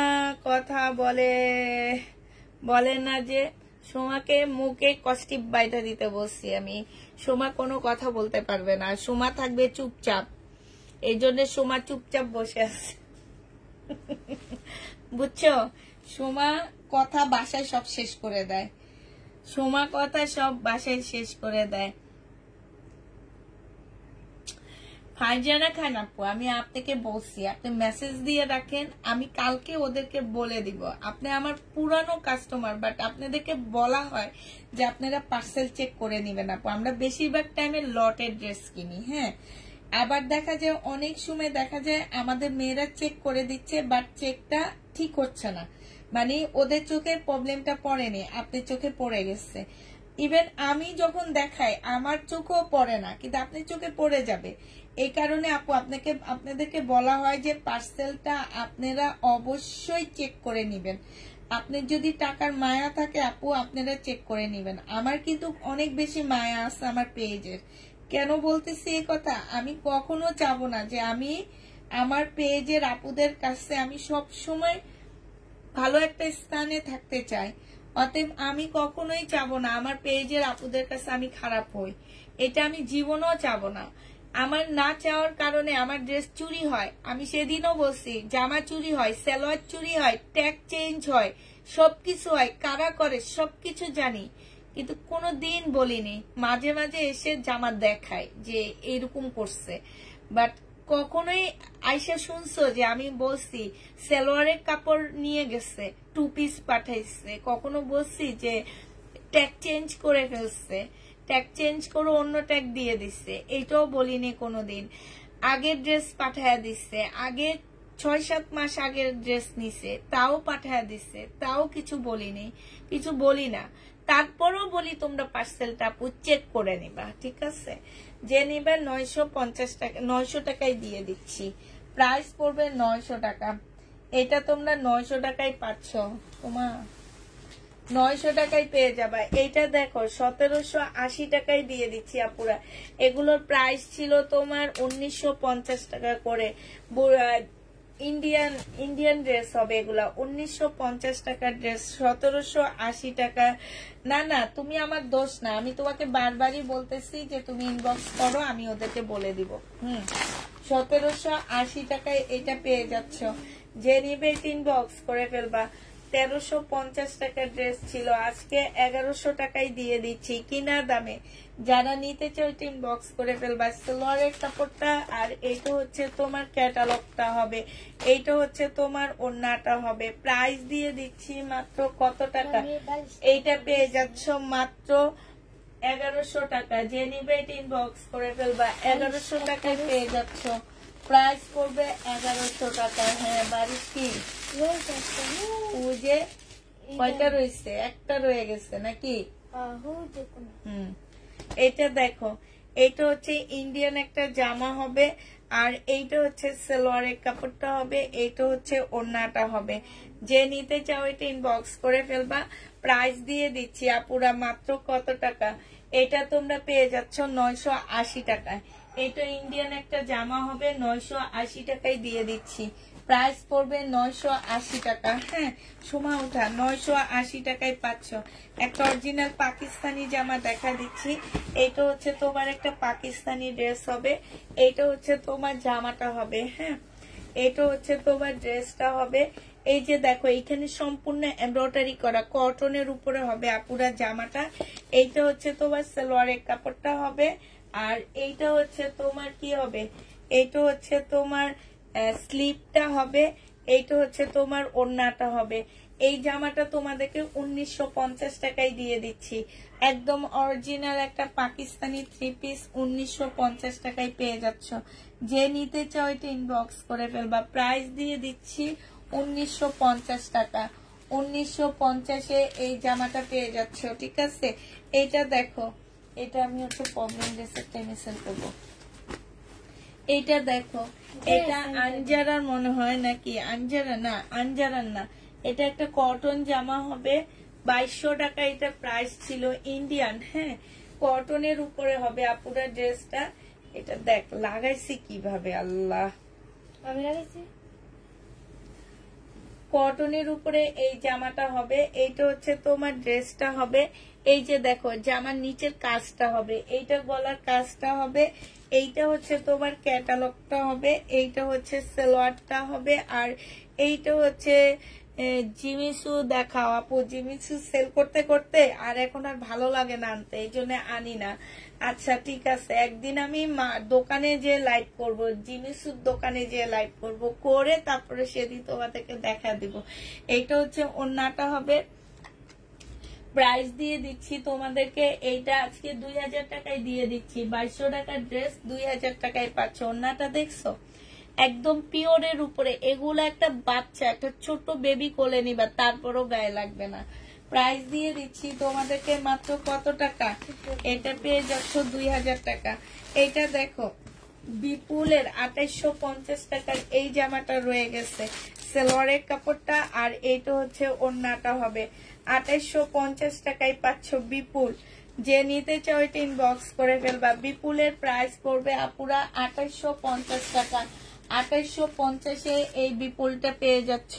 A: কথা বলে না যে, সোমাকে মুখে কস্টিপ বাইটা দিতে বসছি আমি। সোমা কোনো কথা বলতে পারবে না, সোমা থাকবে চুপচাপ, এই জন্য সোমা চুপচাপ বসে আছে বুঝছো? সোমা কথা বাসায় সব শেষ করে দেয়, সোমা কথা সব বাসায় শেষ করে দেয়। ফারজানা খান আপু, আমি আপনাকে বলছি আপনি মেসেজ দিয়ে রাখেন, আমি কালকে ওদেরকে বলে দিব। আপনি আমার পুরানো কাস্টমার, বাট আপনাদেরকে বলা হয় যে আপনারা পার্সেল চেক করে নিবেন আপু। আমরা বেশিরভাগ টাইমে লটের ড্রেস কিনি। হ্যাঁ, আবার দেখা যায় অনেক সময় দেখা যায় আমাদের মেয়েরা চেক করে দিচ্ছে, বাট চেকটা ঠিক হচ্ছে না, মানে ওদের চোখে প্রবলেমটা পড়েনি, আপনার চোখে পড়ে গেছে। ইভেন আমি যখন দেখাই আমার চোখেও পড়ে না, কিন্তু আপনার চোখে পড়ে যাবে। এই কারণে আপু আপনাদেরকে বলা হয় যে পার্সেলটা আপনারা অবশ্যই চেক করে নিবেন। আপনার যদি টাকার মায়া থাকে আপু আপনারা চেক করে নিবেন। আমার কিন্তু অনেক বেশি মায়া আছে আমার পেজের। কেন বলতেছি এই কথা, আমি কখনো চাবো না যে আমি আমার পেজের আপুদের কাছে আমি সব সময় ভালো একটা স্থানে থাকতে চাই। অতএব আমি কখনোই চাবো না আমার পেজের আপুদের কাছে আমি খারাপ হই, এটা আমি জীবনেও চাবো না। আমার না চাওয়ার কারণে আমার ড্রেস চুরি হয়, আমি সেদিনও বলছি, জামা চুরি হয়, সালোয়ার চুরি হয়, ট্যাগ চেঞ্জ হয়, সবকিছু হয়, কারা করে সবকিছু জানি, কিন্তু কোনো দিন বলিনি। মাঝে মাঝে এসে জামা দেখায় যে এরকম করছে, বাট কখনোই আইসা শুনছো যে আমি বলছি সালোয়ারের কাপড় নিয়ে গেছে 2 পিস পাঠাইছে? কখনো বলছি যে ট্যাগ চেঞ্জ করে ফেলছে, ট্যাগ চেঞ্জ করে অন্য ট্যাগ দিয়ে দিচ্ছে? এইটাও বলিনি কোনোদিন। আগের ড্রেস পাঠায়া দিচ্ছে, আগে 6-7 মাস আগের ড্রেস নিছে তাও পাঠায়া দিচ্ছে, তাও কিছু বলিনি, কিছু বলি না। তারপরও বলি তোমরা পার্সেলটা চেক করে নিবা, ঠিক আছে? যে নিবা 950 টাকা, 900 টাকায় দিয়ে দিচ্ছি। প্রাইস পড়বে 900 টাকা। এটা তোমরা 900 টাকায় পাচ্ছ, তোমার 900 টাকায় পেয়ে যাবা। এইটা দেখো 1780 টাকায় দিয়ে দিচ্ছি আপুরা। এগুলোর প্রাইস ছিল তোমার 1950 টাকা করে। ইন্ডিয়ান ড্রেস হবে এগুলা, 1950 টাকার ড্রেস 1780 টাকা। না না, তুমি আমার দোষ না, আমি তোমাকে বারবারই বলতেছি যে তুমি ইনবক্স করো, আমি ওদেরকে বলে দিব। 1780 টাকায় এটা পেয়ে যাচ্ছ। যে নিবে ইনবক্স করে ফেলবা। 1350 টাকার ড্রেস ছিল, আজকে 1100 টাকায় দিয়ে দিচ্ছি কিনা দামে। যারা নিতে চাও ইনবক্স করে ফেলবা। সালোয়ারের কাপড়টা আর এইটা হচ্ছে তোমার ক্যাটালগটা হবে, এইটা হচ্ছে তোমার ওড়নাটা হবে। প্রাইস দিয়ে দিচ্ছি মাত্র কত টাকা, এইটা পেয়ে যাচ্ছ মাত্র 1100 টাকা। যে নিবে ইনবক্স করে ফেলবা। 1100 টাকায় পেয়ে যাচ্ছ। প্রাইস পড়বে 1100 টাকা। হ্যাঁ বাড়ি কি যে কয়টা রয়েছে, একটা রয়ে গেছে নাকি? এইটা দেখো, এইটা হচ্ছে ইন্ডিয়ান একটা জামা হবে আর এইটা হচ্ছে সালোয়ারের কাপড়টা হবে, এইটা হচ্ছে ওড়নাটা হবে। যে নিতে চাও এটা ইনবক্স করে ফেলবা। প্রাইস দিয়ে দিচ্ছি আপুরা মাত্র কত টাকা, এটা তোমরা পেয়ে যাচ্ছ 980 টাকায়। এটা ইন্ডিয়ান একটা জামা হবে, 980 টাকায় দিয়ে দিচ্ছি। প্রাইস পড়বে 980 টাকা। হ্যাঁ সোমা উঠা 980 টাকায় পাচ্ছ। একটা অরিজিনাল পাকিস্তানি জামা দেখা দিচ্ছি। এইটা হচ্ছে তোমার একটা পাকিস্তানি ড্রেস হবে, এইটা হচ্ছে তোমার জামাটা হবে। হ্যাঁ এটা হচ্ছে তোমার ড্রেসটা হবে। এই যে দেখো এইখানে সম্পূর্ণ এমব্রয়ডারি করা কটনের উপরে হবে আপুরা জামাটা। এইটা হচ্ছে তোমার সালোয়ারের কাপড়টা হবে, আর এইটা হচ্ছে তোমার কি হবে, এইটা হচ্ছে তোমার স্লিপটা হবে, এইটা হচ্ছে তোমার ওড়নাটা হবে। এই জামাটা তোমাদেরকে 1950 টাকায় দিয়ে দিচ্ছি। একদম অরিজিনাল একটা পাকিস্তানি 3 পিস 1950 টাকায় পেয়ে যাচ্ছ। যে নিতে চাও এটা ইনবক্স করে ফেলবা। প্রাইস দিয়ে দিচ্ছি 1950 টাকা। 1950-এ এই জামাটা পেয়ে যাচ্ছ, ঠিক আছে। এইটা দেখো, এটা আমি হচ্ছে প্রবলেম ড্রেসের টাইমে সেল করবো। এইটা দেখো, এটা আনজারার মনে হয় নাকি, আনজারা না, আনজারার না, এটা একটা কটন জামা হবে। 2200 টাকা এটা প্রাইস ছিল ইন্ডিয়ান। হ্যাঁ কটনের উপরে হবে আপুরা ড্রেসটা। এটা দেখ লাগাইছি কিভাবে, আল্লাহ
B: আমি লাগাইছি।
A: কটনের উপরে এই জামাটা হবে। এইটা হচ্ছে তোমার ড্রেসটা হবে। এই যে দেখো জামার নিচের কাজটা হবে, এইটা গলার কাজটা হবে, এইটা হচ্ছে তোমার ক্যাটালগটা হবে, এইটা হচ্ছে সালোয়ারটা হবে, আর এইটা হচ্ছে জিমিসু। দেখাও আপু, জিমিসু সেল করতে করতে আর এখন আর ভালো লাগে না আনতে, এই জন্য আনি না। আচ্ছা ঠিক আছে, একদিন আমি দোকানে যে লাইভ করব, জিমিসুর দোকানে যে লাইভ করব, করে তারপরে সেদিন তোমাদেরকে দেখা দিব। এইটা হচ্ছে ওড়নাটা হবে। প্রাইস দিয়ে দিচ্ছি তোমাদেরকে, এইটা আজকে 2000 টাকায় দিয়ে দিচ্ছি। 2200 টাকার ড্রেস 2000 টাকায় পাচ্ছ। ওড়নাটা দেখছো একদম পিওরের উপরে। এগুলো একটা বাচ্চা, একটা ছোট বেবি কোলে নিবা, তারপরও গায়ে লাগবে না। প্রাইস দিয়ে দিচ্ছি তোমাদেরকে মাত্র কত টাকা, এটা পেয়ে যাচ্ছ 2000 টাকা। এটা দেখো বিপুলের 2850 টাকার এই জামাটা রয়ে গেছে, সালোয়ারের কাপড়টা, আর এইটা হচ্ছে ওড়নাটা হবে। 2850 টাকায় পাচ্ছ বিপুল। যে নিতে চাও এটা ইনবক্স করে ফেলবা। বিপুলের প্রাইস পড়বে আপুরা 2850 টাকা। 2850-এ এই বিপুলটা পেয়ে যাচ্ছ।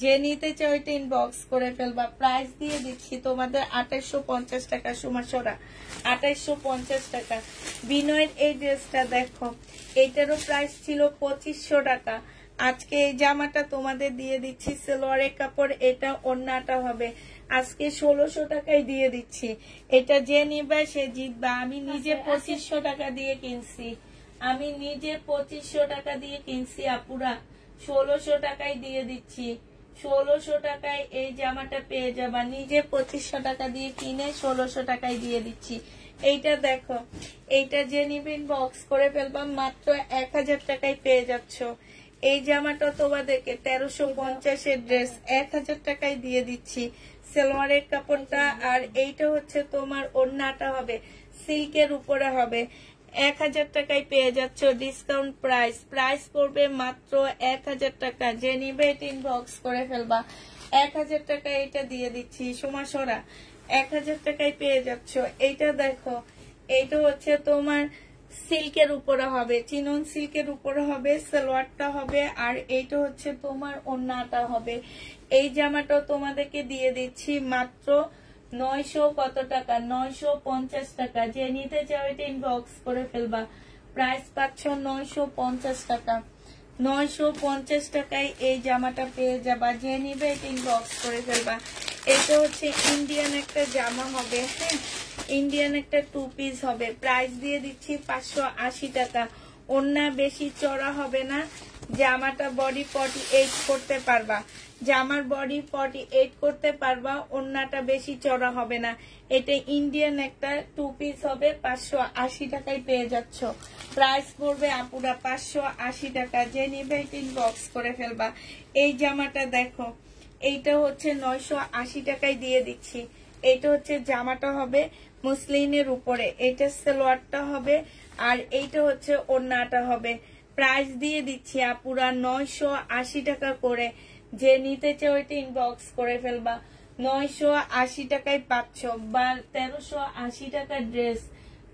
A: যে নিতে চাও এটা ইনবক্স করে ফেলবা। প্রাইস দিয়ে দিচ্ছি তোমাদের 2850 টাকা। সুমাসরা 2850 টাকা। বিনয়ের এই ড্রেসটা দেখো, এইটারও প্রাইস ছিল 2500 টাকা। আজকে এই জামাটা তোমাদের দিয়ে দিচ্ছি সালোয়ারের কাপড়, এটা ওড়নাটা হবে। আজকে 1600 টাকায় দিয়ে দিচ্ছি। এটা যে নিবে সে জিতবা। আমি নিজে 2500 টাকা দিয়ে কিনছি, আমি নিজে 2500 টাকা দিয়ে কিনছি আপুরা। 1600 টাকায় দিয়ে দিচ্ছি। 1600 টাকায় এই জামাটা পেয়ে যাবা। নিজে 2500 টাকা দিয়ে কিনে 1600 টাকায় দিয়ে দিচ্ছি। এইটা দেখো, এইটা যে নিবে ইনবক্স করে ফেলবা। মাত্র 1000 টাকায় পেয়ে যাচ্ছ। এই জামাটা তোমাদেরকে 1350-এর ড্রেস 1000 টাকায় দিয়ে দিচ্ছি। সালোয়ারের কাপড়টা, আর এইটা হচ্ছে তোমার ওড়নাটা হবে, সিল্কের উপরে হবে। 1000 টাকায় পেয়ে যাচ্ছ ডিসকাউন্ট প্রাইস। প্রাইস পড়বে মাত্র 1000 টাকা। যে নিবে এটা ইনবক্স করে ফেলবা। 1000 টাকায় এটা দিয়ে দিচ্ছি। সোমাসরা 1000 টাকায় পেয়ে যাচ্ছ। এইটা দেখো, এইটা হচ্ছে তোমার সিল্কের উপরে হবে, চিনন সিল্কের উপরে হবে, সালোয়ারটা হবে, আর এইটা হচ্ছে তোমার ওড়নাটা হবে। এই জামাটা তোমাদেরকে দিয়ে দিচ্ছি মাত্র 900 কত টাকা, 950 টাকা। যে নিতে চাও এটা ইনবক্স করে ফেলবা। প্রাইস পাচ্ছ 950 টাকা। 950 টাকায় এই জামাটা পেয়ে যাবা। যে নিবে এটা ইনবক্স করে ফেলবা। এটা হচ্ছে ইন্ডিয়ান একটা জামা হবে। হ্যাঁ ইন্ডিয়ান একটা 2 পিস হবে। প্রাইস দিয়ে দিচ্ছি 580 টাকা। ওড়না বেশি চড়া হবে না। জামাটা বডি 48 করতে পারবা, জামার বডি 48 করতে পারবা। ওড়নাটা বেশি চড়া হবে না। এটা ইন্ডিয়ান একটা 2 পিস হবে। 580 টাকায় পেয়ে যাচ্ছ। প্রাইস পড়বে আপুরা 580 টাকা। যে নিবে এটা ইনবক্স করে ফেলবা। এই জামাটা দেখো, এইটা হচ্ছে 980 টাকায় দিয়ে দিচ্ছি। এইটা হচ্ছে জামাটা হবে মুসলিনের উপরে, এইটা সালোয়ারটা হবে, আর এইটা হচ্ছে ওড়নাটা হবে। প্রাইস দিয়ে দিচ্ছি আপুরা 980 টাকা করে। যে নিতে চাও এটা ইনবক্স করে ফেলবা। 980 টাকায় পাচ্ছ। বা 1380 টাকার ড্রেস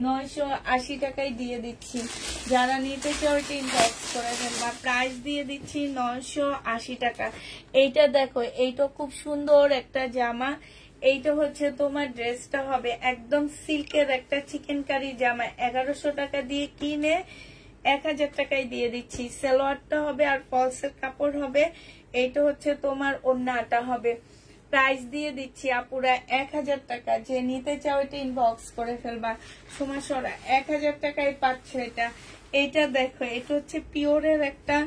A: 980 টাকায় দিয়ে দিচ্ছি। যারা নিতে চাও এটা ইনবক্স করে ফেলবা। প্রাইস দিয়ে দিচ্ছি 980 টাকা। এইটা দেখো, এইটা খুব সুন্দর একটা জামা। এইটা হচ্ছে তোমার ড্রেসটা হবে একদম সিল্কের একটা চিকেন কারি জামা। 1100 টাকা দিয়ে কিনে 1000 টাকায় দিয়ে দিচ্ছি। সালোয়ারটা হবে আর ফলসের কাপড় হবে। এইটা হচ্ছে তোমার ওড়নাটা হবে। প্রাইস দিয়ে দিচ্ছি আপুরা 1000 টাকা। যে নিতে চাও এটা ইনবক্স করে ফেলবা। সুমাসরা 1000 টাকায় পাচ্ছ এটা। এইটা দেখো, এটা হচ্ছে পিওরের একটা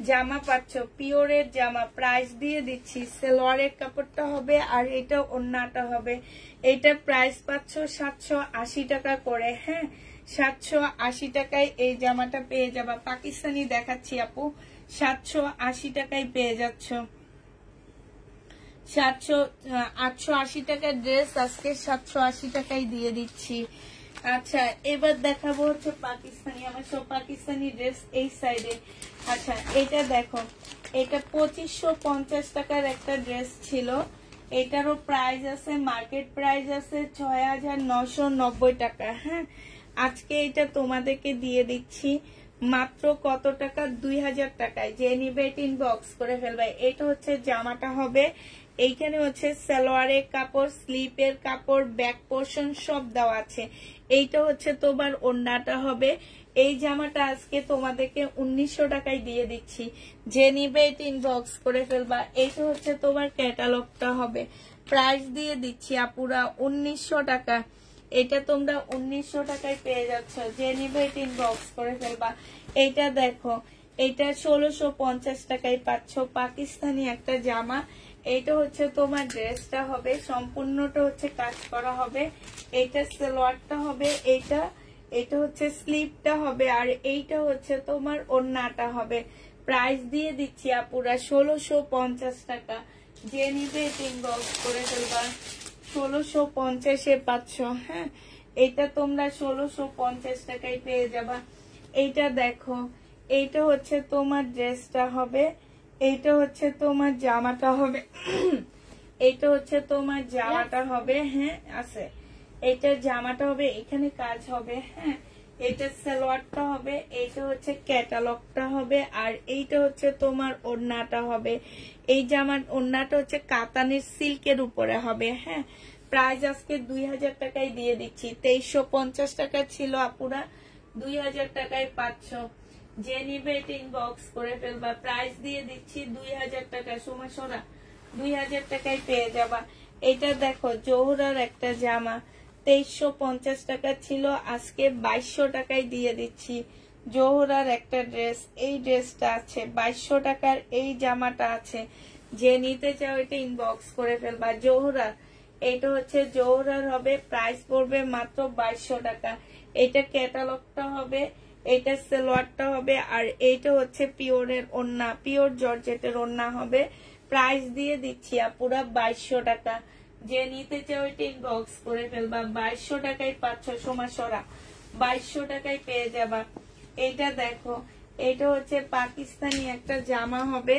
A: জামা পাচ্ছ, পিওরের জামা। প্রাইস দিয়ে দিচ্ছি। সালোয়ারের কাপড়টা হবে আর এটা ওড়নাটা হবে। এটা প্রাইস পাচ্ছ 780 টাকা করে। হ্যাঁ, 780 টাকায় এই জামাটা পেয়ে যাবা। পাকিস্তানি দেখাচ্ছি আপু, 780 টাকায় পেয়ে যাচ্ছ। 880 টাকার ড্রেস আজকে 780 টাকায় দিয়ে দিচ্ছি। আচ্ছা, এবার দেখাবো হচ্ছে পাকিস্তানি। আমার সব পাকিস্তানি ড্রেস এই সাইডে। আচ্ছা, এটা দেখো, এটা 2550 টাকার একটা ড্রেস ছিল। এটারও প্রাইস আছে, মার্কেট প্রাইস আছে 6990 টাকা। হ্যাঁ, আজকে এটা তোমাদেরকে দিয়ে দিচ্ছি মাত্র কত টাকা? 2000 টাকায়। যে নিবে এটা ইনবক্স করে ফেলবে। এটা হচ্ছে জামাটা হবে। এইখানে হচ্ছে সালোয়ারের কাপড়, স্লিপের কাপড়, ব্যাক পোর্শন সব দেওয়া আছে। এইটা হচ্ছে তোমার ওড়নাটা হবে। এই জামাটা আজকে তোমাদেরকে 1900 টাকায় দিয়ে দিচ্ছি। যে নিবে এটা ইনবক্স করে ফেলবা। এইটা হচ্ছে তোমার ক্যাটালগটা হবে। প্রাইস দিয়ে দিচ্ছি আপুরা 1900 টাকা। এটা তোমরা 1900 টাকায় পেয়ে যাচ্ছ। যে নিবে এটা ইনবক্স করে ফেলবা। এইটা দেখো, এটা 1650 টাকায় পাচ্ছ। পাকিস্তানি একটা জামা। এইটা হচ্ছে তোমার ড্রেসটা হবে, সম্পূর্ণটা হচ্ছে কাজ করা হবে। এইটা সালোয়ারটা হবে, এটা হচ্ছে স্লিপটা হবে, আর এইটা হচ্ছে তোমার ওড়নাটা হবে। প্রাইস দিয়ে দিচ্ছি আপুরা 1650 টাকা। যে নিবে এটা ইনবক্স করে ফেলবা। 1650-এ পাচ্ছ। হ্যাঁ, এটা তোমরা 1650 টাকায় পেয়ে যাবা। এইটা দেখো, এইটা হচ্ছে তোমার ড্রেসটা হবে। এইটা হচ্ছে তোমার জামাটা হবে। এইটা হচ্ছে তোমার জামাটা হবে। হ্যাঁ, আছে। এইটা জামাটা হবে, এখানে কাজ হবে। হ্যাঁ, এটা সালোয়ারটা হবে। এইটা হচ্ছে ক্যাটালগটা হবে, আর এইটা হচ্ছে তোমার ওড়নাটা হবে। এই জামার ওড়নাটা হচ্ছে কাতানের সিল্কের উপরে হবে। হ্যাঁ, প্রাইস আজকে 2000 টাকায় দিয়ে দিচ্ছি। 2350 টাকা ছিল আপুরা, 2000 টাকায় পাচ্ছ। যে নিবে এটা ইনবক্স করে ফেলবা। প্রাইস দিয়ে দিচ্ছি 2000 টাকা। সুমাসরা 2000 টাকায় পেয়ে যাবা। এটা দেখো, জোহরার একটা জামা। 2350 টাকা ছিল, আজকে 2200 টাকায় দিয়ে দিচ্ছি। জোহরার একটা ড্রেস। এই ড্রেসটা আছে 2200 টাকার। এই জামাটা আছে। যে নিতে চাও এটা ইনবক্স করে ফেলবা। জোহরার, এটা হচ্ছে জোহরার হবে। প্রাইস পড়বে মাত্র 2200 টাকা। এটা ক্যাটালগটা হবে, এটা সালোয়ারটা হবে, আর এইটা হচ্ছে পিওরের ওড়না, পিওর জর্জেটের ওড়না হবে। প্রাইস দিয়ে দিচ্ছি আপুরা 2200 টাকা। যে নিতে চাও এটা ইনবক্স করে ফেলবা। 2200 টাকায় পাচ্ছ। সোমাসরা 2200 টাকায় পেয়ে যাবা। এইটা দেখো, এটা হচ্ছে পাকিস্তানি একটা জামা হবে।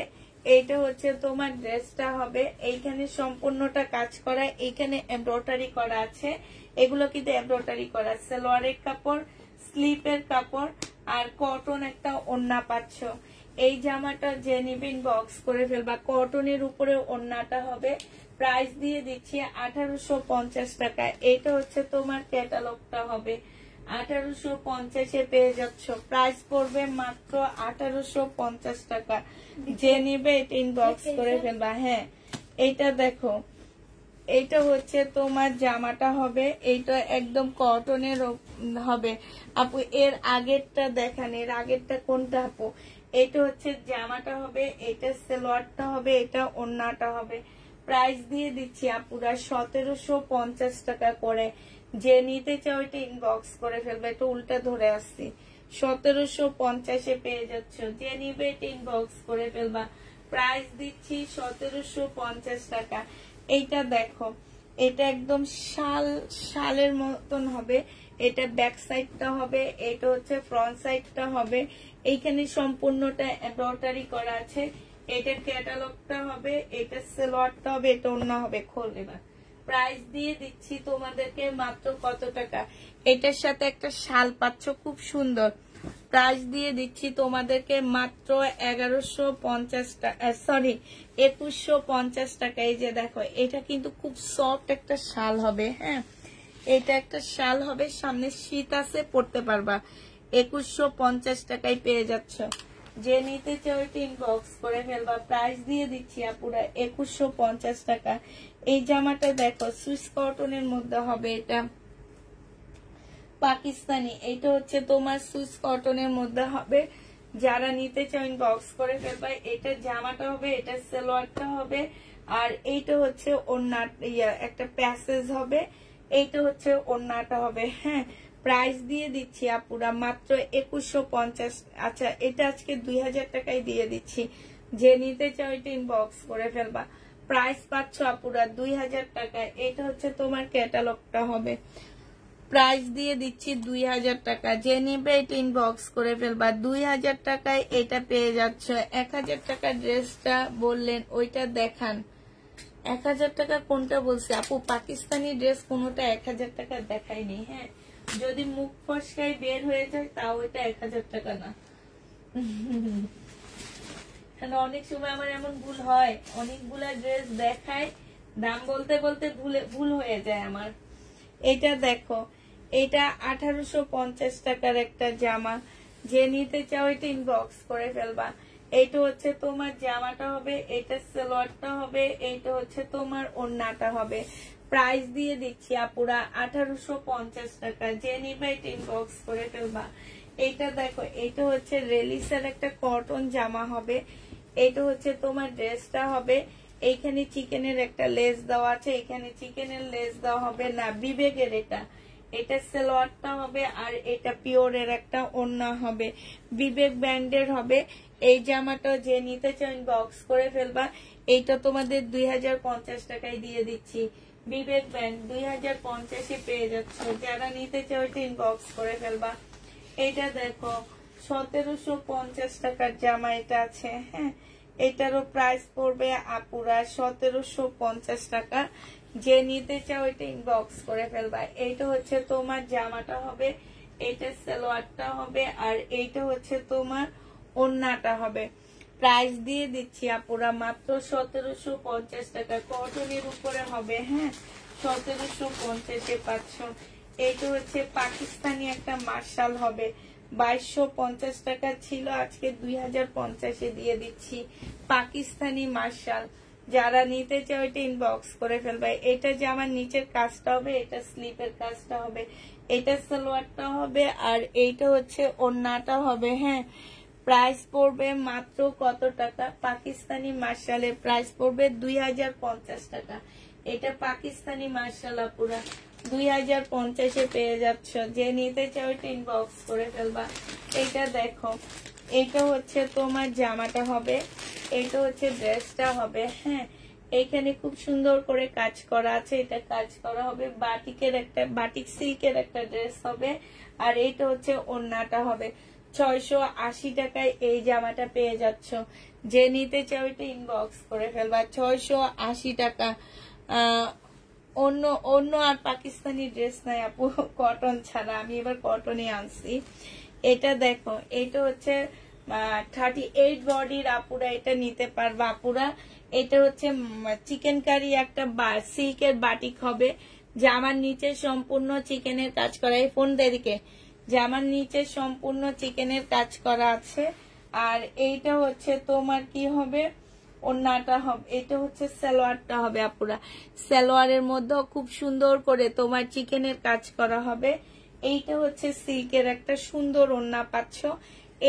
A: এইটা হচ্ছে তোমার ড্রেসটা হবে। এইখানে সম্পূর্ণটা কাজ করা, এইখানে এমব্রয়ডারি করা আছে। এগুলো কিন্তু এমব্রয়ডারি করা। সালোয়ারের কাপড়, স্লিপের কাপড়, আর কটন একটা ওড়না পাচ্ছ। এই জামাটা যে নিবে ইনবক্স করে ফেলবা। কটনের উপরে ওড়নাটা হবে। প্রাইস দিয়ে দিচ্ছি 1850 টাকা। এটা হচ্ছে তোমার ক্যাটালগটা হবে। 1850-এ পেয়ে যাচ্ছ। প্রাইস পড়বে মাত্র 1850 টাকা। যে নিবে এটা ইনবক্স করে ফেলবা। হ্যাঁ, এইটা দেখো, এইটা হচ্ছে তোমার জামাটা হবে। এইটা একদম কটনের হবে। আপু এর আগেরটা দেখান, এর আগেরটা কোনটা আপু? এটা হচ্ছে জামাটা হবে, এটা সালোয়ারটা হবে, এটা ওড়নাটা হবে। প্রাইস দিয়ে দিচ্ছি আপুরা 1750 টাকা করে। যে নিতে চাও এটা ইনবক্স করে ফেলবে। এটা উল্টা ধরে আসছি। 1750-এ পেয়ে যাচ্ছ। যে নিবে এটা ইনবক্স করে ফেলবা। প্রাইস দিচ্ছি 1750 টাকা। এইটা দেখো, এটা একদম শালের মতন হবে। এটা ব্যাক সাইডটা হবে, এটা হচ্ছে ফ্রন্ট সাইডটা হবে। এইখানে সম্পূর্ণটা এমব্রয়ডারি করা আছে। এটার ক্যাটালগটা হবে, এটা সালোয়ারটা হবে, এটা ওড়না হবে। খোল এবার। প্রাইস দিয়ে দিচ্ছি তোমাদেরকে মাত্র কত টাকা, এটার সাথে একটা শাল পাচ্ছ খুব সুন্দর, প্রাইস দিয়ে দিচ্ছি তোমাদেরকে মাত্র 1150 টাকা, সরি 2150 টাকা। এই যে দেখো এটা কিন্তু খুব সফট একটা শাল হবে, হ্যাঁ এটা একটা শাল হবে, সামনে শীত আছে পড়তে পারবা, 2150 টাকায় পেয়ে যাচ্ছ। যে নিতে চাও ইনবক্স করে ফেলবা, প্রাইস দিয়ে দিচ্ছি আপুরা 2150 টাকা। এই জামাটা দেখো সুইস কটনের মধ্যে হবে, এটা পাকিস্তানি, এটা হচ্ছে তোমার সুইস কটনের মধ্যে হবে। যারা নিতে চাও ইনবক্স করে ফেলবা। এটা জামাটা হবে, এটা সালোয়ারটা হবে, আর এইটা হচ্ছে ওড়না, একটা প্যাসেজ হবে, এইটা হচ্ছে ওড়নাটা হবে, হ্যাঁ প্রাইস দিয়ে দিচ্ছি আপুরা মাত্র 2150। আচ্ছা এটা আজকে 2000 টাকায় দিয়ে দিচ্ছি, যে নিতে চাও এটা ইনবক্স করে ফেলবা। প্রাইস পাচ্ছ আপুরা 2000 টাকায়। এটা হচ্ছে তোমার ক্যাটালগটা হবে, প্রাইস দিয়ে দিচ্ছি 2000 টাকা। যে নিবে এটা ইনবক্স করে ফেলবা। 2000 টাকায় এটা পেয়ে যাচ্ছ। 1000 টাকা ড্রেসটা বললেন ওইটা দেখান। 1000 টাকা কোনটা বলছে আপু? পাকিস্তানি ড্রেস কোনোটা 1000 টাকা দেখায়নি, হ্যাঁ যদি মুখ ফসকায় বের হয়ে যায় তাও এটা 1000 টাকা না। অনেক সময় আমার এমন ভুল হয়, অনেকগুলা ড্রেস দেখায়, দাম বলতে বলতে ভুল হয়ে যায় আমার। এটা দেখো, এটা 1850 টাকার একটা জামা। যে নিতে চাও এটা ইনবক্স করে ফেলবা। এইটা হচ্ছে তোমার জামাটা হবে, এটা সালোয়ারটা হবে, এইটা হচ্ছে তোমার ওড়নাটা হবে। প্রাইস দিয়ে দিচ্ছি আপুরা 1850 টাকা। যে নিবে এটা ইনবক্স করে ফেলবা। এইটা দেখো, এইটা হচ্ছে রেলিসের একটা কটন জামা হবে, এইটা হচ্ছে তোমার ড্রেসটা হবে। এইখানে চিকেনের একটা লেস দেওয়া আছে, এখানে চিকেনের লেস দেওয়া হবে না, বিবেকের এটা সালোয়ারটা হবে, আর এটা পিওরের একটা ওড়না হবে, বিবেক ব্র্যান্ডের হবে। এই জামাটা যে নিতে চাও ইনবক্স করে ফেলবা। এইটা তোমাদের 2050 টাকায় দিয়ে দিচ্ছি, বিবেক ব্র্যান্ড 2050-এ পেয়ে যাচ্ছ। যারা নিতে চাও এটা ইনবক্স করে ফেলবা। এটা দেখো 1750 টাকার জামা এটা আছে, হ্যাঁ এটারও প্রাইস পড়বে আপুরা 1750 টাকা। যে নিতে চাও এটা ইনবক্স করে ফেলবা। এইটা হচ্ছে তোমার জামাটা হবে, এইটা সালোয়ারটা হবে, আর এইটা হচ্ছে তোমার ওড়নাটা হবে। প্রাইস দিয়ে দিচ্ছি আপুরা মাত্র 1750 টাকা। কটনের উপরে হবে, হ্যাঁ 1750-এ পাচ্ছ। এইটা হচ্ছে পাকিস্তানি একটা মার্শাল হবে, 2250 টাকা ছিল, আজকে 2050-এ দিয়ে দিচ্ছি পাকিস্তানি মার্শাল। যারা নিতে চাও এটা ইনবক্স করে ফেলবে। এটা যে আমার নিচের কাজটা হবে, এটা স্লিপের কাজটা হবে, এটা সালোয়ারটা হবে, আর এইটা হচ্ছে ওড়নাটা হবে, হ্যাঁ প্রাইস পড়বে মাত্র কত টাকা? পাকিস্তানি মার্শালের প্রাইস পড়বে 2050 টাকা। এটা পাকিস্তানি মার্শাল পুরা 2050-এ পেয়ে যাচ্ছ। যে নিতে চাও এটা ইনবক্স করে ফেলবা। এটা দেখো, এটা হচ্ছে তোমার জামাটা হবে, এটা হচ্ছে ড্রেসটা হবে, হ্যাঁ এখানে খুব সুন্দর করে কাজ করা আছে, এটা কাজ করা হবে, বাটিকের একটা বাটিক সিল্কের একটা ড্রেস হবে, আর এইটা হচ্ছে ওড়নাটা হবে। 680 টাকায় এই জামাটা পেয়ে যাচ্ছ। যে নিতে চাও এটা ইনবক্স করে ফেলবা। 680 টাকা। অন্য আর পাকিস্তানি ড্রেস নাই আপু, কটন ছাড়া। আমি এবার কটনই আনছি। এটা দেখো, এটা হচ্ছে 38 বডির আপুরা এটা নিতে পারবা আপুরা। এটা হচ্ছে চিকেন কারি একটা সিল্কের বাটিক হবে, জামার নিচে সম্পূর্ণ চিকেনের কাজ করা। এই ফোন দেরিকে জামার নিচে সম্পূর্ণ চিকেনের কাজ করা আছে। আর এইটা হচ্ছে তোমার কি হবে, ওড়নাটা হবে। এটা হচ্ছে সালোয়ারটা হবে আপুরা, সালোয়ারের মধ্যে খুব সুন্দর করে তোমার চিকেনের কাজ করা হবে। এইটা হচ্ছে সিল্কের একটা সুন্দর ওড়না পাচ্ছ।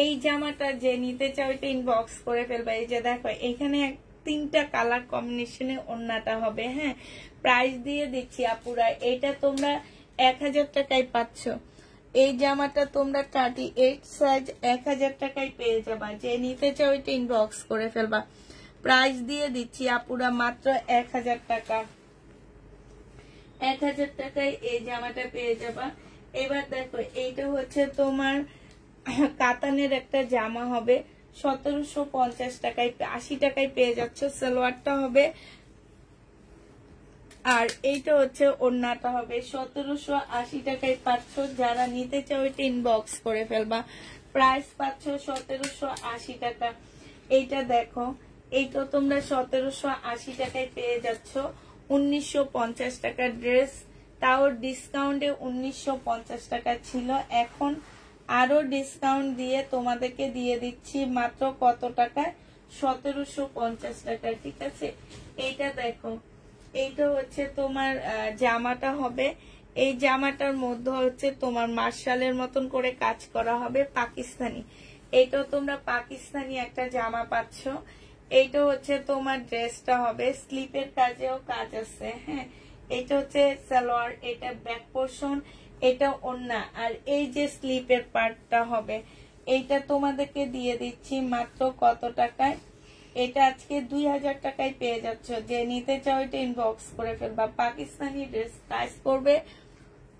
A: এই জামাটা যে নিতে চাও এটা ইনবক্স করে ফেলবা। এই যে দেখো, এখানে 3টা কালার কম্বিনেশনে ওড়নাটা হবে, হ্যাঁ প্রাইস দিয়ে দিচ্ছি আপুরা। এটা তোমরা 1000 টাকায় পাচ্ছ। এই জামাটা তোমরা 38 সাইজ 1000 টাকায় পেয়ে যাবা। যে নিতে চাও এটা ইনবক্স করে ফেলবা। প্রাইস দিয়ে দিচ্ছি আপুরা মাত্র 1000 টাকা। 1000 টাকায় এই জামাটা পেয়ে যাবা। এবার দেখো, এইটা হচ্ছে তোমার কাতানের একটা জামা হবে, 1750 টাকায় 80 টাকায় পেয়ে যাচ্ছ। সালোয়ারটা হবে, আর এইটা হচ্ছে ওড়নাটা হবে 1780 টাকায় পাচ্ছ। যারা নিতে চাও এটা ইনবক্স করে ফেলবা। প্রাইস পাচ্ছ 1780 টাকা। এইটা দেখো, এইটা তোমরা 1780 টাকায় পেয়ে যাচ্ছ। 1950 টাকার ড্রেস, তাও ডিসকাউন্টে 1950 টাকা ছিল, এখন আরো ডিসকাউন্ট দিয়ে তোমাদেরকে দিয়ে দিচ্ছি মাত্র কত টাকায়? 1750 টাকায়। ঠিক আছে, এইটা দেখো, এইটা হচ্ছে তোমার জামাটা হবে। এই জামাটার মধ্যে হচ্ছে তোমার মার্শালের মতন করে কাজ করা হবে, পাকিস্তানি। এইটা তোমরা পাকিস্তানি একটা জামা পাচ্ছ। এইটা হচ্ছে তোমার ড্রেসটা হবে, স্লিপের কাজেও কাজ আছে। হ্যাঁ, এটা হচ্ছে সালোয়ার, এটা ব্যাক পোর্শন, এটা ওড়না, আর এই যে স্লিপের পার্টটা হবে, এইটা তোমাদেরকে দিয়ে দিচ্ছি মাত্র কত টাকায়? এটা আজকে 2000 টাকায় পেয়ে যাচ্ছ। যে নিতে চাও এটা ইনবক্স করে ফেলবা। পাকিস্তানি ড্রেস প্রাইস করবে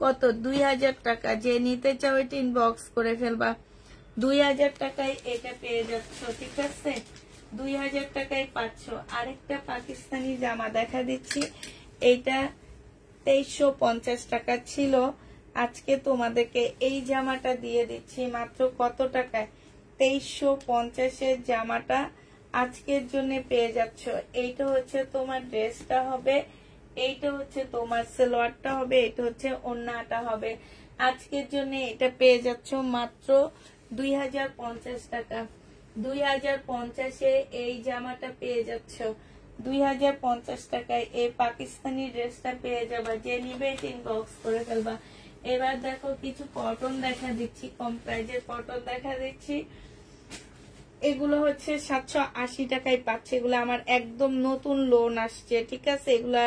A: কত? 2000 টাকা। যে নিতে চাও এটা ইনবক্স করে ফেলবা। 2000 টাকায় এটা পেয়ে যাচ্ছ। ঠিক আছে, 2000 টাকায় পাচ্ছ। আরেকটা পাকিস্তানি জামা দেখা দিচ্ছি, এইটা 2350 টাকা ছিল, আজকে তোমাদেরকে এই জামাটা দিয়ে দিচ্ছি মাত্র কত টাকায়? 2350-এর জামাটা আজকের জন্য পেয়ে যাচ্ছ। এইটা হচ্ছে তোমার ড্রেসটা হবে, এইটা হচ্ছে তোমার সালোয়ারটা হবে, এটা হচ্ছে ওড়নাটা হবে। আজকের জন্য এটা পেয়ে যাচ্ছ মাত্র 2050 টাকা। 2050-এ এই জামাটা পেয়ে যাচ্ছ। 2050 টাকায় এই পাকিস্তানি ড্রেসটা পেয়ে যাবা। যে নিবে ইনবক্স করে ফেলবা। এবার দেখো কিছু কটন দেখা দিচ্ছি, কম প্রাইজের কটন দেখা দিচ্ছি। এগুলো হচ্ছে 780 টাকায় পাচ্ছে। এগুলো আমার একদম নতুন লোন আসছে। ঠিক আছে, এগুলা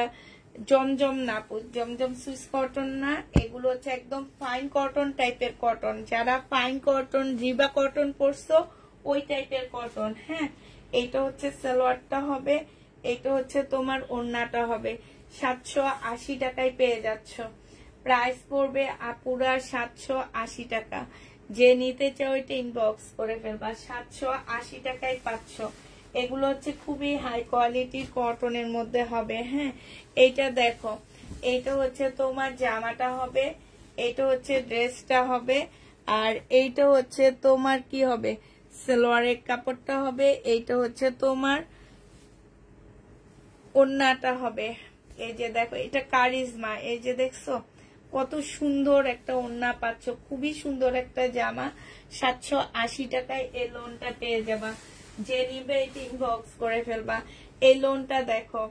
A: জমজম না, জমজম সুইস কটন না, এগুলো হচ্ছে একদম ফাইন কটন টাইপের কটন। যারা ফাইন কটন, রিবা কটন পরছো ওই টাইপের কটন। হ্যাঁ, এইটা হচ্ছে সালোয়ারটা হবে, এইটা হচ্ছে তোমার ওড়নাটা হবে। 780 টাকায় পেয়ে যাচ্ছ। প্রাইস পড়বে আপুরা 780 টাকা। যে নিতে চাও এটা ইনবক্স করে ফেলবা। 780 টাকায় পাচ্ছ। এগুলো হচ্ছে খুবই হাই কোয়ালিটির কটনের মধ্যে হবে। হ্যাঁ, এইটা দেখো, এইটা হচ্ছে তোমার জামাটা হবে, এইটা হচ্ছে ড্রেসটা হবে, আর এইটা হচ্ছে তোমার কি হবে? সালোয়ারের কাপড়টা হবে, এইটা হচ্ছে তোমার ওড়নাটা হবে। এই যে দেখো, এটা কারিজমা, এই যে দেখছো কত সুন্দর একটা ওড়না পাচ্ছ, খুবই সুন্দর একটা জামা। 780 টাকায় এই লোনটা পেয়ে যাবা। যে নিবে এটা ইনবক্স করে ফেলবা। এই লোনটা দেখো,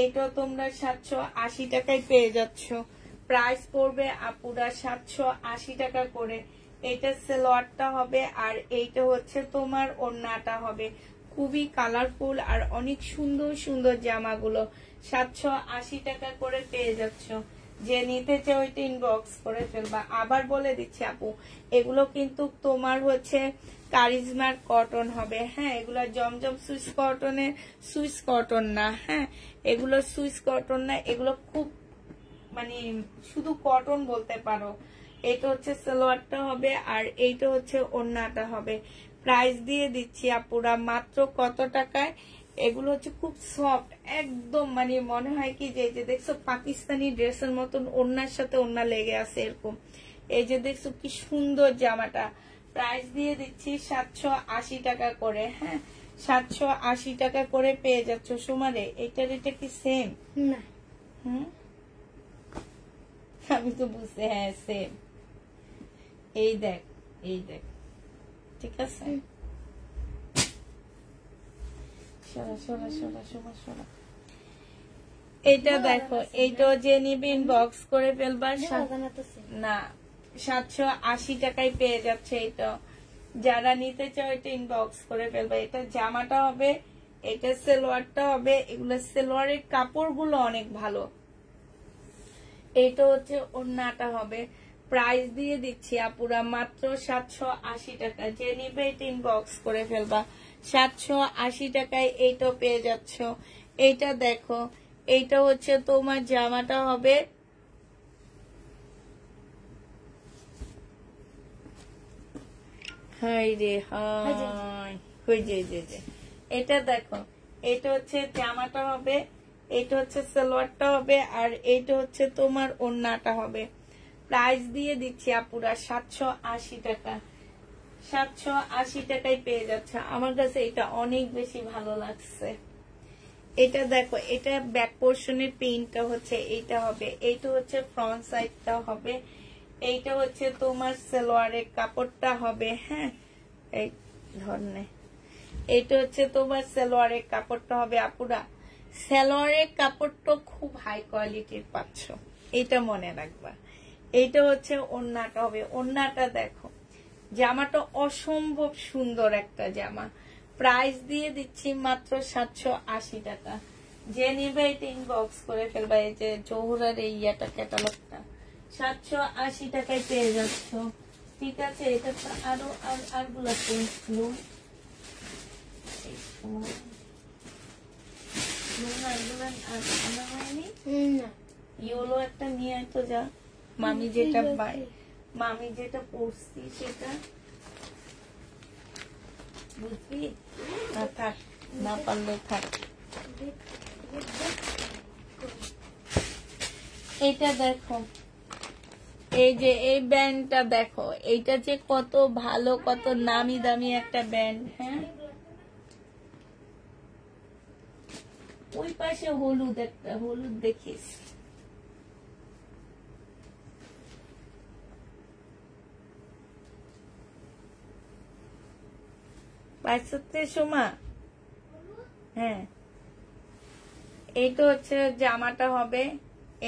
A: এইটা তোমরা 780 টাকায় পেয়ে যাচ্ছ। প্রাইস পড়বে আপুরা 780 টাকা করে। এইটা সালোয়ারটা হবে, আর এইটা হচ্ছে তোমার ওড়নাটা হবে। খুবই কালারফুল আর অনেক সুন্দর সুন্দর জামাগুলো 780 টাকা করে পেয়ে যাচ্ছ। যে নিতে চাও ওইটা ইনবক্স করে ফেলবা। আবার বলে দিচ্ছি আপু, এগুলো কিন্তু তোমার হচ্ছে কারিজমার কটন হবে। হ্যাঁ, এগুলো জমজম সুইস কটনের সুইস কটন না। হ্যাঁ, এগুলো সুইস কটন না, এগুলো খুব মানে শুধু কটন বলতে পারো। এটা হচ্ছে সালোয়ারটা হবে, আর এইটা হচ্ছে ওড়নাটা হবে। প্রাইস দিয়ে দিচ্ছি আপুরা মাত্র কত টাকায়? এগুলো হচ্ছে খুব সফট একদম, মানে মনে হয় কি যে দেখছো পাকিস্তানি ড্রেসের মতন ওড়নার সাথে ওড়না লেগে আছে এরকম। এই যে দেখছো কি সুন্দর জামাটা। প্রাইস দিয়ে দিচ্ছি 780 টাকা করে। হ্যাঁ, 780 টাকা করে পেয়ে যাচ্ছ। সুমারে এটার এটা কি সেম না? আমি তো বুঝতে, হ্যাঁ সেম। এই দেখ, এই দেখ, ঠিক আছে। এইটা দেখো, এইটা যে নিবি ইনবক্স করে ফেলবা। না, 780 টাকায় পেয়ে যাচ্ছে এটা। যারা নিতে চাও এটা ইনবক্স করে ফেলবা। এটা জামাটা হবে, এটা সালোয়ারটা হবে। এগুলো সালোয়ারের কাপড়গুলো অনেক ভালো। এইটা হচ্ছে ওড়নাটা হবে। প্রাইস দিয়ে দিচ্ছি আপুরা মাত্র 780 টাকা। যে নিবে এটা ইনবক্স করে ফেলবা। 780 টাকায় এইটা পেয়ে যাচ্ছ। এইটা দেখো, এইটা হচ্ছে তোমার জামাটা হবে। হাই রে হাই, এটা দেখো, এটা হচ্ছে জামাটা হবে, এইটা হচ্ছে সালোয়ারটা হবে, আর এইটা হচ্ছে তোমার ওড়নাটা হবে। প্রাইস দিয়ে দিচ্ছি আপুরা 780 টাকা। 780 টাকায় পেয়ে যাচ্ছে। আমার কাছে এটা অনেক বেশি ভালো লাগছে। এটা দেখো, এটা ব্যাক পোর্শনের প্রিন্টটা হচ্ছে এইটা হবে, এইটা হচ্ছে ফ্রন্ট সাইডটা হবে, এইটা হচ্ছে তোমার সালোয়ারের কাপড়টা হবে। হ্যাঁ, এই ধরনের এইটা হচ্ছে তোমার সালোয়ারের কাপড়টা হবে আপুরা। সালোয়ারের কাপড়টা খুব হাই কোয়ালিটির পাচ্ছ, এটা মনে রাখবা। এইটা হচ্ছে ওড়নাটা হবে। ওড়নাটা দেখো, জামাটা অসম্ভব সুন্দর একটা জামা। প্রাইস দিয়ে দিচ্ছি মাত্র 780 টাকা। যে নিবে এটা ইনবক্স করে ফেলবা। এই যে জোহরার এই ইয়াটা ক্যাটালগটা 780 টাকায় পেয়ে যাচ্ছ। ঠিক আছে, এটা আরো আরগুলো ইয়েলো একটা নিয়ে তো যা, মামি যেটা পড়ছি সেটা বুঝবি না, থাক না পারলে থাক। এটা দেখো, এই যে এই ব্যান্ডটা দেখো, এইটা যে কত ভালো, কত নামি দামি একটা ব্যান্ড। হ্যাঁ, ওই পাশে হলুদ একটা, হলুদ দেখিস। পাইছতে সোমা? হ্যাঁ, এইটা হচ্ছে জামাটা হবে,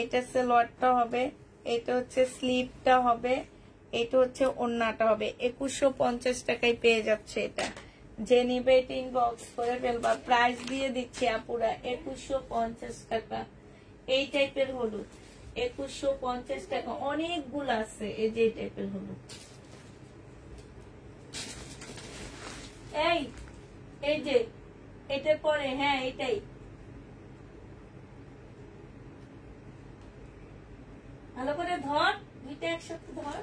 A: এটা সালোয়ারটা হবে, এটা হচ্ছে স্লিভটা হবে, এটা হচ্ছে ওড়নাটা হবে। 2150 টাকায় পেয়ে যাচ্ছে এটা। যে নিবে এটা ইনবক্স করে ফেলবা। প্রাইস দিয়ে দিচ্ছি আপুরা 2150 টাকা। এই টাইপের হলুদ 2150 টাকা। অনেকগুলো আছে এই যে টাইপের হলুদ। এই যে এটা পরে, হ্যাঁ এটাই ভালো করে ধর, দুইটা একসাথে ধর।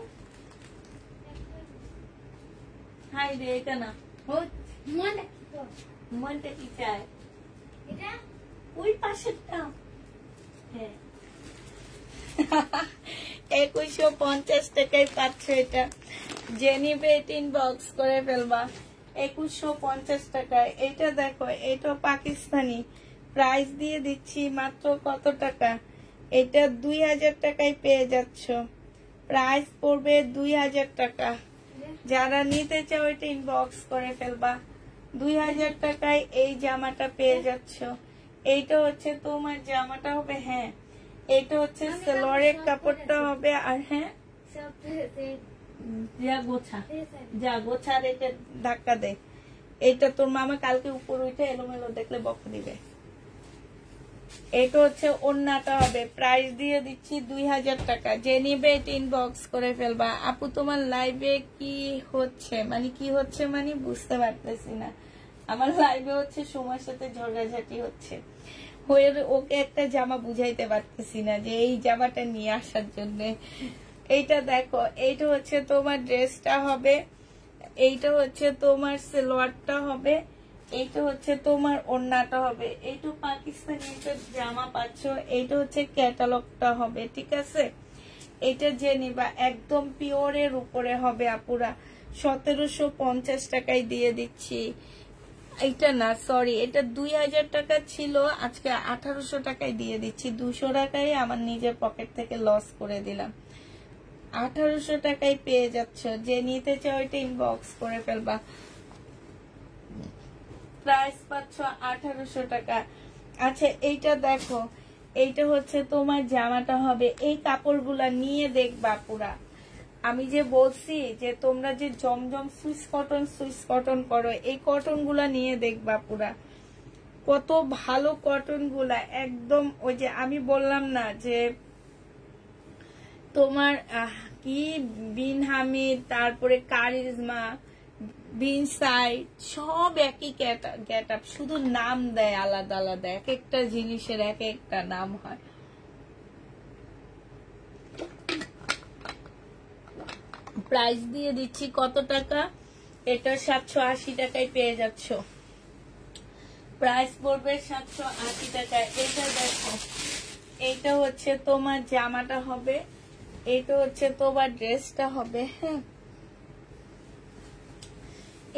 A: হাই রে, এটা না, মনটা কি চায়, ওই পাশেরটা। হ্যাঁ 2150 টাকায় পাচ্ছ এটা। যে নিবে এটা ইনবক্স করে ফেলবা। 2150 টাকায়। এটা দেখো, এটা পাকিস্তানি। প্রাইস দিয়ে দিচ্ছি মাত্র কত টাকা? এটা 2000 টাকায় পেয়ে যাচ্ছ। প্রাইস পড়বে 2000 টাকা। যারা নিতে চাও এটা ইনবক্স করে ফেলবা। 2000 টাকায় এই জামাটা পেয়ে যাচ্ছ। এইটা হচ্ছে তোমার জামাটা হবে। হ্যাঁ, এটা হচ্ছে সালোয়ারের কাপড়টা হবে। আর হ্যাঁ, যা গোছা রেখে ধাক্কা দে। এইটা তোর মামা কালকে উপর উঠে এলোমেলো দেখলে বক দিবে। এটা হচ্ছে ওড়নাটা হবে। প্রাইস দিয়ে দিচ্ছি 2000 টাকা। যে নিবে এটা ইনবক্স করে ফেলবা। আপু তোমার লাইভে কি হচ্ছে, মানে বুঝতে পারতেছি না। আমার লাইভে হচ্ছে সময়ের সাথে ঝগড়াঝাটি হচ্ছে। ওকে একটা জামা বুঝাইতে পারতেছি না যে এই জামাটা নিয়ে আসার জন্য। এইটা দেখো, এইটা হচ্ছে তোমার ড্রেসটা হবে, এইটা হচ্ছে তোমার সালোয়ারটা হবে, এইটা হচ্ছে তোমার ওড়নাটা হবে। এইটা পাকিস্তানি একটা জামা পাচ্ছ। এইটা হচ্ছে ক্যাটালগটা হবে। ঠিক আছে, এটা যে নিবা একদম পিওরের উপরে হবে আপুরা। 1750 টাকায় দিয়ে দিচ্ছি। এটা না, সরি, এটা 2000 টাকা ছিল, আজকে 1800 টাকায় দিয়ে দিচ্ছি। 200 টাকায় আমার নিজের পকেট থেকে লস করে দিলাম। 1800 টাকায় পেয়ে যাচ্ছ। যে নিতে চাও এটা ইনবক্স করে ফেলবা। প্রাইস পাচ্ছ 1800 টাকা। আচ্ছা, এইটা দেখো, এইটা হচ্ছে তোমার জামাটা হবে। এই কাপড়গুলা নিয়ে দেখবা পুরা। আমি যে বলছি যে তোমরা যে জমজম সুইস কটন করো, এই কটন গুলা নিয়ে দেখবা পুরা। কত ভালো কটন গুলা, একদম ওই যে আমি বললাম না যে তোমার কি বিন হামিদ, তারপরে কারিজমা, বিন সাইড, সব একই গেট আপ, শুধু নাম দেয় আলাদা আলাদা। এক একটা জিনিসের এক একটা নাম হয়। প্রাইস দিয়ে দিচ্ছি কত টাকা? এটা 780 টাকায় পেয়ে যাচ্ছ। প্রাইস পড়বে 780 টাকা। এটা দেখো, এইটা হচ্ছে তোমার জামাটা হবে, এইটা হচ্ছে তোমার ড্রেসটা হবে। হ্যাঁ,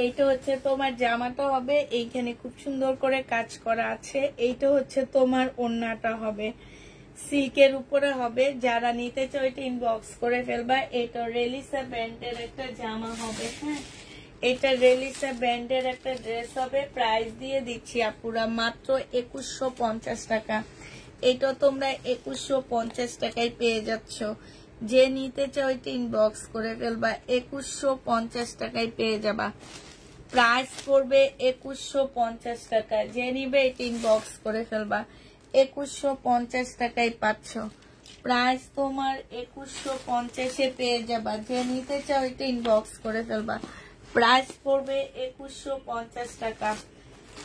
A: এইটা হচ্ছে তোমার জামাটা হবে, এইখানে খুব সুন্দর করে কাজ করা আছে। এইটা হচ্ছে তোমার ওড়নাটা হবে, সিল্কের উপরে হবে। যারা নিতে চাও এটা ইনবক্স করে ফেলবা। এটা রেলিসা ব্র্যান্ডের একটা জামা হবে। হ্যাঁ, এটা রেলিসা ব্র্যান্ডের একটা ড্রেস হবে। প্রাইস দিয়ে দিচ্ছি আপুরা মাত্র 2150 টাকা। এটা তোমরা 2150 টাকায় পেয়ে যাচ্ছ। যে নিতে চাও এটা ইনবক্স করে ফেলবা, 2150 টাকায় পেয়ে যাবা। প্রাইস পড়বে 2150 টাকা। যে নিবে এটা ইনবক্স করে ফেলবা, 2150 টাকায় পাচ্ছ। প্রাইস তোমার 2150-এ পেয়ে যাবা। যে নিতে চাও এটা ইনবক্স করে ফেলবা। প্রাইস পড়বে 2150 টাকা।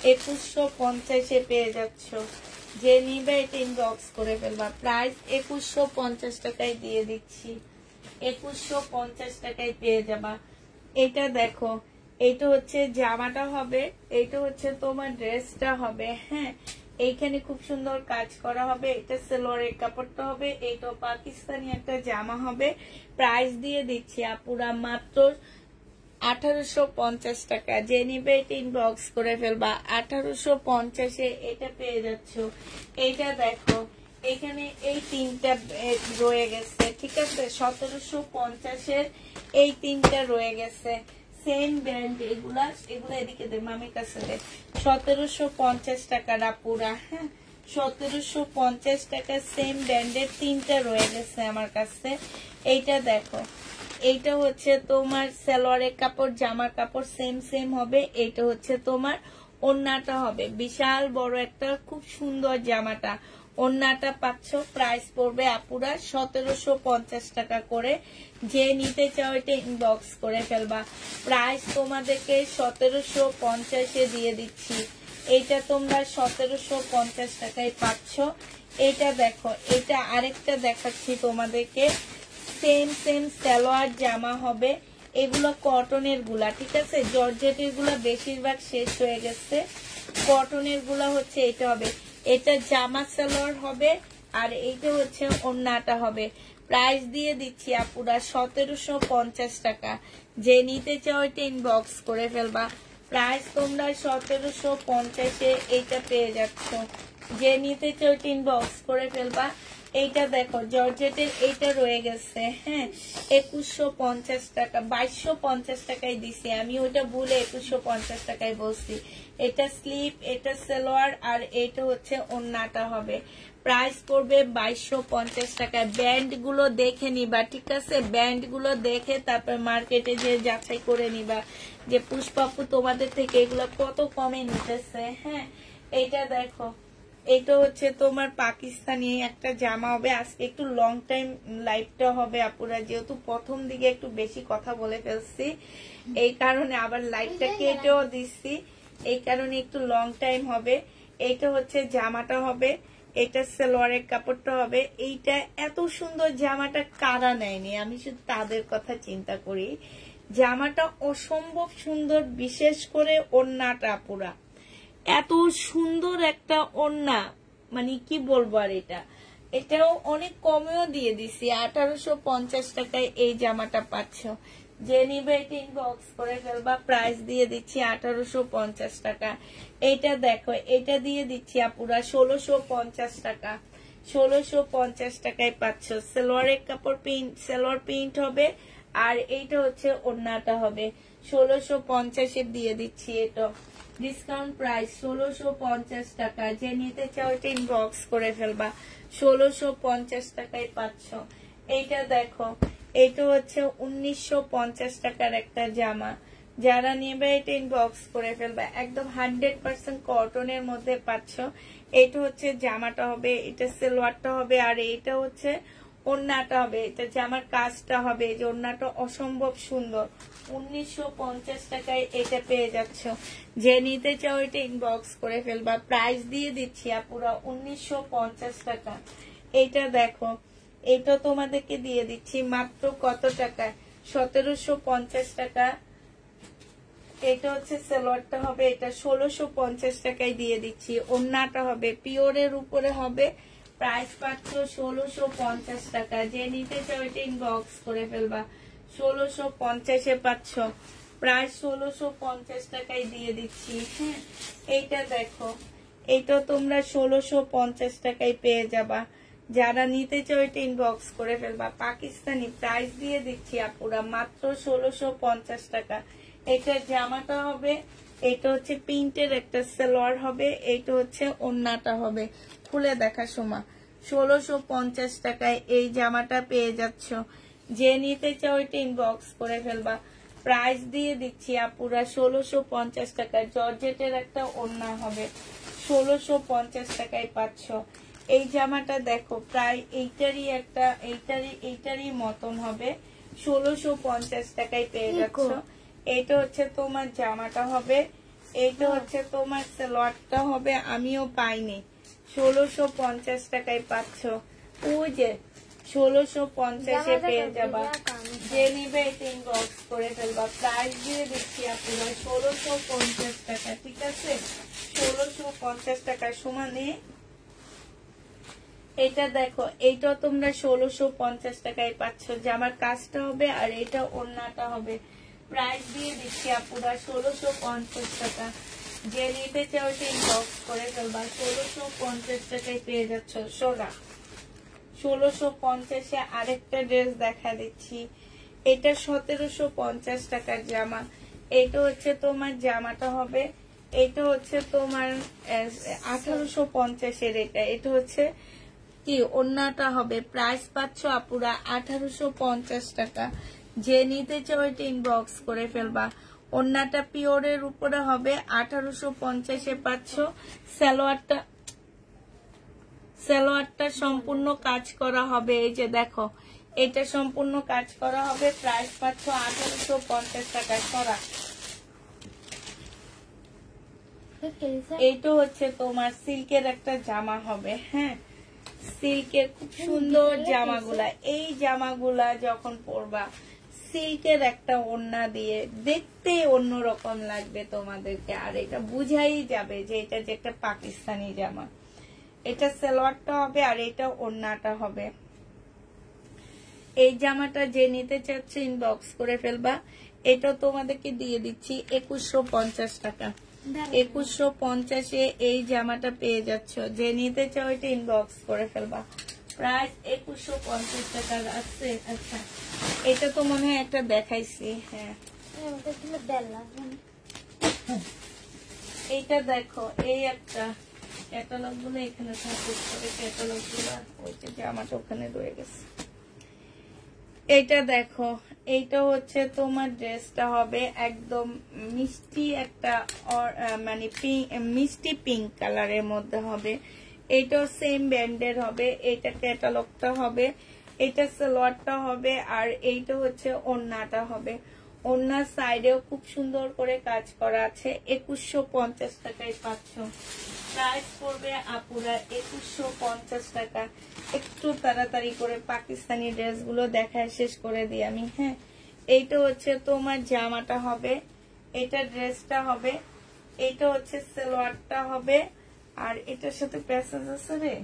A: 2150-এ পেয়ে যাচ্ছ। যে নিবে এটা ইনবক্স করে ফেলবা। প্রাইস 2150 টাকায় দিয়ে দিচ্ছি। 2150 টাকায় পেয়ে যাবা। এটা দেখো, এইটা হচ্ছে জামাটা হবে, এইটা হচ্ছে তোমার ড্রেসটা হবে। হ্যাঁ, এইখানে খুব সুন্দর কাজ করা হবে। এটা সালোয়ারের কাপড়টা হবে। এইটা পাকিস্তানি একটা জামা হবে। প্রাইস দিয়ে দিচ্ছি আপুরা মাত্র 1850 টাকা। যে নিবে এটা ইনবক্স করে ফেলবা। 1850-এ এটা পেয়ে যাচ্ছ। এইটা দেখো, এখানে এই তিনটা রয়ে গেছে, ঠিক আছে। 1750-এর এই তিনটা রয়ে গেছে, সেম ব্র্যান্ড। এগুলা এদিকে দে, মামির কাছে দে। 1750 টাকার আপুরা। হ্যাঁ, 1750 টাকা সেম ব্র্যান্ডের তিনটা রয়ে গেছে আমার কাছে। এইটা দেখো, এইটা হচ্ছে তোমার সালোয়ারের কাপড়, জামার কাপড় সেম হবে। এইটা হচ্ছে তোমার ওড়নাটা হবে, বিশাল বড় একটা খুব সুন্দর জামাটা। ওড়নাটা পাচ্ছ। প্রাইস পড়বে আপুরা 1750 টাকা করে। যে নিতে চাও এটা ইনবক্স করে ফেলবা। প্রাইস তোমাদেরকে 1750-এ দিয়ে দিচ্ছি। এইটা তোমরা 1750 টাকায় পাচ্ছ। এটা দেখো, এটা আরেকটা দেখাচ্ছি তোমাদেরকে। সেম সালোয়ার জামা হবে। এগুলো কটনের গুলা, ঠিক আছে। জর্জেটের গুলা বেশিরভাগ শেষ হয়ে গেছে। কটনের গুলা হচ্ছে এটা হবে। এটা জামা সালোয়ার হবে, আর এইটা হচ্ছে ওড়নাটা হবে। প্রাইস দিয়ে দিচ্ছি আপুরা 1750 টাকা। যে নিতে চাও এটা ইনবক্স করে ফেলবা। প্রাইস তোমরা 1750-এ এইটা পেয়ে যাচ্ছ। যে নিতে চাও এটা ইনবক্স করে ফেলবা। এইটা দেখো, জর্জেটের এইটা রয়ে গেছে। হ্যাঁ, 2150 টাকা, 2250 টাকায় দিছি আমি। ওইটা ভুলে 2150 টাকায় বলছি। এটা স্লিপ, এটা সালোয়ার, আর এটা হচ্ছে ওড়নাটা হবে। প্রাইস পড়বে 2250 টাকা। ব্যান্ড গুলো দেখে নিবা, ঠিক আছে। ব্যান্ড গুলো দেখে তারপর মার্কেটে যে যাচাই করে নিবা যে পুষ্পাপু তোমাদের থেকে এগুলো কত কমে নিতেছে। হ্যাঁ, এইটা দেখো, এটা হচ্ছে তোমার পাকিস্তানি একটা জামা হবে। আজকে একটু লং টাইম লাইভটা হবে আপুরা, যেহেতু প্রথম দিকে একটু বেশি কথা বলে ফেলছি, এই কারণে আবার লাইভটা কেটেও দিচ্ছি, এই কারণে একটু লং টাইম হবে। এইটা হচ্ছে জামাটা হবে, এটা সালোয়ারের কাপড়টা হবে। এইটা এত সুন্দর জামাটা কারা নেয়নি, আমি শুধু তাদের কথা চিন্তা করি। জামাটা অসম্ভব সুন্দর, বিশেষ করে ওড়নাটা পুরা এত সুন্দর একটা ওড়না, মানে কি বলবো। আর এটাও অনেক কমেও দিয়ে দিছি, 1850 টাকায় এই জামাটা পাচ্ছ। যে নিবে এটা ইনবক্স করে ফেলবা। প্রাইস দিয়ে দিচ্ছি 1850 টাকা। এইটা দেখো, এটা দিয়ে দিচ্ছি আপুরা 1650 টাকা। 1650 টাকায় পাচ্ছ। সালোয়ারের কাপড় প্রিন্ট, সালোয়ার প্রিন্ট হবে, আর এইটা হচ্ছে ওড়নাটা হবে। 1650-এ দিয়ে দিচ্ছি। এটা ডিসকাউন্ট প্রাইস 1650 টাকা। যে নিতে চাও এটা ইনবক্স করে ফেলবা। 1650 টাকায় পাচ্ছ। এইটা দেখো, এটা হচ্ছে 1950 টাকার একটা জামা। যারা নেবে এটা ইনবক্স করে ফেলবা। একদম 100% কটনের মধ্যে পাচ্ছ। এটা হচ্ছে জামাটা হবে, এটা সালোয়ারটা হবে, আর এটা হচ্ছে ওড়নাটা হবে। এটা জামার কাজটা হবে, যে ওড়নাটা অসম্ভব সুন্দর। 1950 টাকায় এটা পেয়ে যাচ্ছ। যে নিতে চাও এটা ইনবক্স করে ফেলবা। প্রাইস দিয়ে দিচ্ছি আপুরা 1950 টাকা। এটা দেখো, এটা তোমাদেরকে দিয়ে দিচ্ছি মাত্র কত টাকা, 1750 টাকা। এটা হচ্ছে সালোয়ারটা হবে, এটা 1650 টাকায় দিয়ে দিচ্ছি। ওড়নাটা হবে পিওরের উপরে হবে, প্রাইস পাচ্ছ 1650 টাকা। যে নিতে চাও এটা ইনবক্স করে ফেলবা। 1650-এ পাচ্ছ, প্রাইস 1650 টাকায় দিয়ে দিচ্ছি। হ্যাঁ, এইটা দেখো, এটা তোমরা 1650 টাকায় পেয়ে যাবা। যারা নিতে চাও এটা ইনবক্স করে ফেলবা। পাকিস্তানি প্রাইস দিয়ে দিচ্ছি আপুরা মাত্র 1650 টাকা। এটার জামাটা হবে, এটা হচ্ছে প্রিন্টের একটা সালোয়ার হবে, এটা হচ্ছে ওড়নাটা হবে। খুলে দেখা সময় 1650 টাকায় এই জামাটা পেয়ে যাচ্ছ। যে নিতে চাও এটা ইনবক্স করে ফেলবা। প্রাইস দিয়ে দিচ্ছি আপুরা 1650 টাকা। জর্জেটের একটা ওড়না হবে, 1650 টাকায় পাচ্ছ। এই জামাটা দেখো, প্রায় এইটারই মতন হবে, 1650 টাকায় পেয়ে যাচ্ছ। এটা হচ্ছে তোমার জামাটা হবে, এটা হচ্ছে তোমার সালোয়ারটা হবে। আমিও পাইনি, 1650 টাকায় পাচ্ছ। ওই যে 1650-এ পেয়ে যাবা। যে নিবে এটা ইনবক্স করে ফেলবা। প্রাইস দিয়ে দিচ্ছি আপনারা 1650 টাকা, ঠিক আছে? 1650 টাকা সমানে এটা দেখো, এইটা তোমরা 1650 টাকায় পাচ্ছ। জামার কাজটা হবে আর এটা ওড়নাটা হবে। প্রাইস দিয়ে দিচ্ছি আপুরা 1650 টাকা। যে নিতে চাও এটা ইনবক্স করে ফেলবা। 1650 টাকায় পেয়ে যাচ্ছ। 1650-এ আরেকটা ড্রেস দেখা দিচ্ছি। এটা 1750 টাকার জামা। এটা হচ্ছে তোমার জামাটা হবে, এটা হচ্ছে তোমার 1850-এর। এটা হচ্ছে কি ওড়নাটা হবে। প্রাইস পাচ্ছ আপুরা 1850 টাকা। যে নিতে চাও এটা ইনবক্স করে ফেলবা। ওড়নাটা পিওরের উপরে হবে, 1850-এ পাচ্ছ। সালোয়ারটা সম্পূর্ণ কাজ করা হবে। এই যে দেখো, এটা সম্পূর্ণ কাজ করা হবে। প্রাইস পাচ্ছ 1850 টাকায় করা। এইটা হচ্ছে তোমার সিল্কের একটা জামা হবে। হ্যাঁ, সিল্কের খুব সুন্দর জামাগুলা। এই জামাগুলা যখন পরবা, সিল্কের একটা ওড়না দিয়ে দেখতে অন্যরকম লাগবে তোমাদেরকে। আর এটা বুঝাই যাবে যে এটা যে একটা পাকিস্তানি জামা। এটা সালোয়ারটা হবে আর এটা ওড়নাটা হবে। এই জামাটা যে নিতে চাচ্ছে ইনবক্স করে ফেলবা। এটা তোমাদেরকে দিয়ে দিচ্ছি 2150 টাকা। 2150-এ এই জামাটা পেয়ে যাচ্ছ। যে নিতে চাও এটা ইনবক্স করে ফেলবা। প্রাইস 2150 টাকা আছে। আচ্ছা, এটা তো মনে হয় একটা দেখাইছি। হ্যাঁ, এইটা দেখো, এই একটা ক্যাটালগ গুলো এখানে থাকে, ক্যাটালগ গুলো ওই যে জামাটা ওখানে রয়ে গেছে। এইটা দেখো, এইটা হচ্ছে তোমার ড্রেসটা হবে একদম মিষ্টি একটা মানে মিষ্টি পিঙ্ক কালারের মধ্যে হবে। এইটাও সেম ব্যান্ডের হবে। এইটা ক্যাটালগটা হবে, এটা সালোয়ারটা হবে আর এইটা হচ্ছে ওড়নাটা হবে। ওড়নার সাইডেও খুব সুন্দর করে কাজ করা আছে। 2150 টাকায় পাচ্ছ। প্রাইস পড়বে আপুরা 2150 টাকা। একটু তাড়াতাড়ি করে পাকিস্তানি ড্রেসগুলো দেখায় শেষ করে দিই আমি। হ্যাঁ, এইটা হচ্ছে তোমার জামাটা হবে, এটা ড্রেসটা হবে, এইটা হচ্ছে সালোয়ারটা হবে আর এটার সাথে প্যাসেজ আছে রে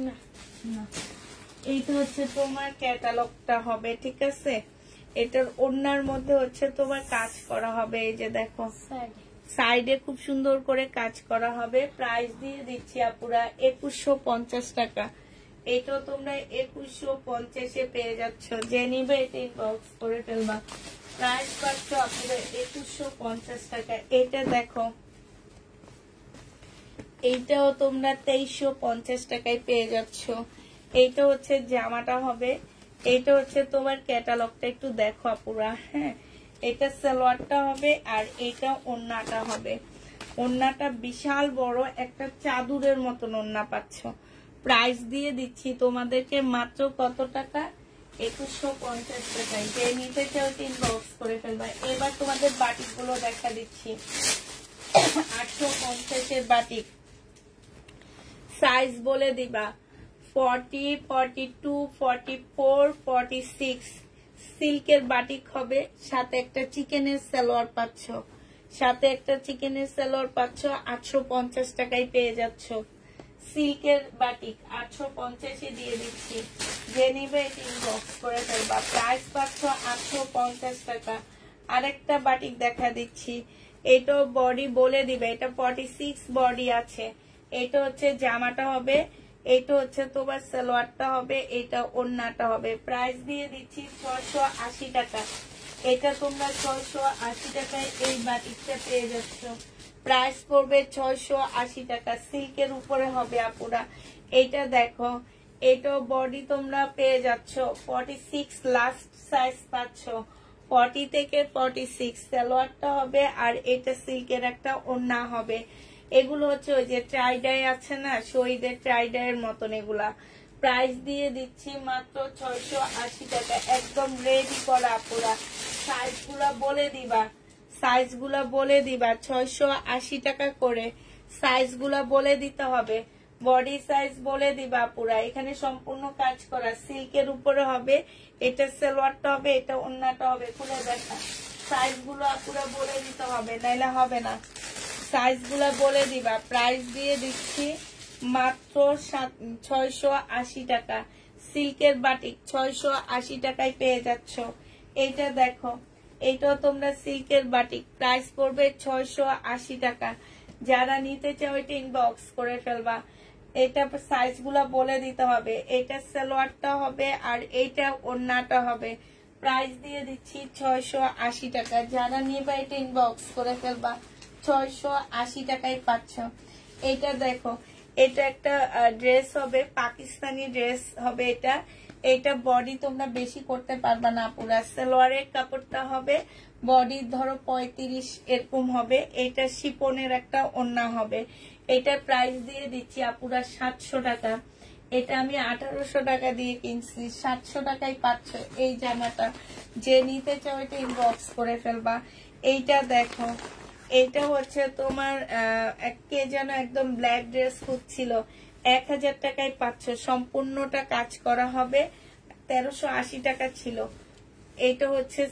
A: না না। এইটা হচ্ছে তোমার ক্যাটালগটা হবে, ঠিক আছে? এটার ওড়নার মধ্যে হচ্ছে তোমার কাজ করা হবে। এই যে দেখো, সাইডে খুব সুন্দর করে কাজ করা হবে। প্রাইস দিয়ে দিচ্ছি আপুরা 2150 টাকা। এটা তোমরা 2150-এ পেয়ে যাচ্ছ। যে নিবে এটা ইনবক্স করে ফেলবা। প্রাইস পাচ্ছ আপুরা 2150 টাকা। এটা দেখো, এইটাও তোমরা 2350 টাকায় পেয়ে যাচ্ছ। এইটা হচ্ছে জামাটা হবে, এইটা হচ্ছে তোমার ক্যাটালগটা একটু দেখো আপুরা। হ্যাঁ, এটা সালোয়ারটা হবে আর এটা ওড়নাটা হবে। ওড়নাটা বিশাল বড় একটা চাদরের মতন ওড়না পাচ্ছ। প্রাইস দিয়ে দিচ্ছি তোমাদেরকে মাত্র কত টাকা? 2150 টাকায়। যে নিতে চাও ইনবক্স করে ফেলবা। এবার তোমাদের বাটিক গুলো দেখা দিচ্ছি। 850-এর বাটিক সাইজ বলে দিবা 40, 42, 44, 46। সিল্কের বাটিক হবে, সাথে একটা চিকেনের সালোয়ার পাচ্ছ। সাথে একটা চিকেনের সালোয়ার পাচ্ছ 850 টাকায় পেয়ে যাচ্ছ। সিল্কের বাটিক 850 দিয়ে দিচ্ছি, যে নিবে এটি ইনবক্স করে ফেলবা। প্রাইস পাচ্ছ 850 টাকা। আরেকটা বাটিক দেখা দিচ্ছি, এটা বডি বলে দিবে, এটা 46 বডি আছে। এটা হচ্ছে জামাটা হবে, এটা হচ্ছে তোমার সালোয়ারটা হবে, এটা ওড়নাটা হবে। প্রাইস দিয়ে দিচ্ছি 680 টাকা। এটা তোমরা 680 টাকায় এই বাটিকটা পেয়ে যাচ্ছ। প্রাইস পড়বে 680 টাকা। সিল্কের উপরে হবে আপুরা। এইটা দেখো, এটা বডি তোমরা পেয়ে যাচ্ছ 46, লাস্ট সাইজ পাচ্ছ 40 থেকে 46। সালোয়ারটা হবে আর এটা সিল্কের একটা ওড়না হবে। এগুলো হচ্ছে ওই যে ট্রাইডাই আছে না, শহীদের ট্রাইডাইয়ের মতন এগুলা। প্রাইস দিয়ে দিচ্ছি মাত্র 680 টাকা। একদম রেডি করা আপুরা। সাইজগুলা বলে দিবা, সাইজগুলা বলে দিবা, 680 টাকা করে সাইজগুলা বলে দিতে হবে। বডি সাইজ বলে দিবা পুরা। এখানে সম্পূর্ণ কাজ করা, সিল্কের উপরে হবে। এটা সালোয়ারটা হবে, এটা ওড়নাটা হবে। খুলে দেখা, সাইজগুলো পুরা বলে দিতে হবে, নাইলে হবে না। সাইজগুলা বলে দিবা। প্রাইস দিয়ে দিচ্ছি মাত্র 680 টাকা। সিল্কের বাটিক 680 টাকায় পেয়ে যাচ্ছ। এইটা দেখো, এইটাও তোমরা সিল্কের বাটিক। প্রাইস পড়বে 680 টাকা। যারা নিতে চাও এটা ইনবক্স করে ফেলবা। এটা সাইজগুলা বলে দিতে হবে। এটা সালোয়ারটা হবে আর এইটা ওড়নাটা হবে। প্রাইস দিয়ে দিচ্ছি 680 টাকা। যারা নিবা এটা ইনবক্স করে ফেলবা। 680 টাকায় পাচ্ছ। এটা দেখো, এটা একটা ড্রেস হবে, পাকিস্তানি ড্রেস হবে এটা। এটা বডি তোমরা বেশি করতে পারবা না পুরা। সালোয়ারের কাপড়টা হবে, বডি ধরো 35 এরকম হবে। এটা শিপনের একটা ওড়না হবে। এটা প্রাইস দিয়ে দিচ্ছি আপুরা 700 টাকা। এটা আমি 1800 টাকা দিয়ে কিনছি, 700 টাকায় পাচ্ছ এই জামাটা। যে নিতে চাও এটা ইনবক্স করে ফেলবা। এইটা দেখো, এইটা হচ্ছে তোমার কে যেন একদম ব্ল্যাক ড্রেস খুঁজছিল, 1000 টাকায় পাচ্ছ। সম্পূর্ণটা কাজ করা হবে, 1380 টাকা ছিল। এইটা হচ্ছে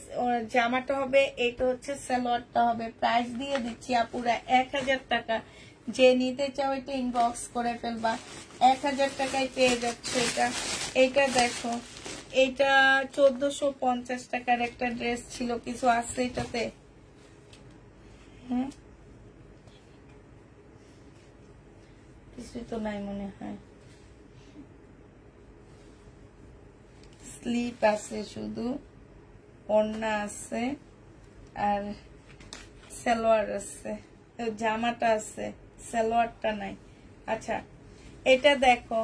A: জামাটা হবে, এইটা হচ্ছে সালোয়ারটা হবে। প্রাইস দিয়ে দিচ্ছি আপুরা 1000 টাকা। যে নিতে চাও এটা ইনবক্স করে ফেলবা। 1000 টাকায় পেয়ে যাচ্ছে এটা। এইটা দেখো, এটা 1450 টাকার একটা ড্রেস ছিল, কিছু আছে এটাতে? কিছুই তো নাই মনে হয়। স্লিপ আছে শুধু, ওড়না আছে আর সালোয়ার আছে, জামাটা আছে, সালোয়ারটা নাই। আচ্ছা, এটা দেখো,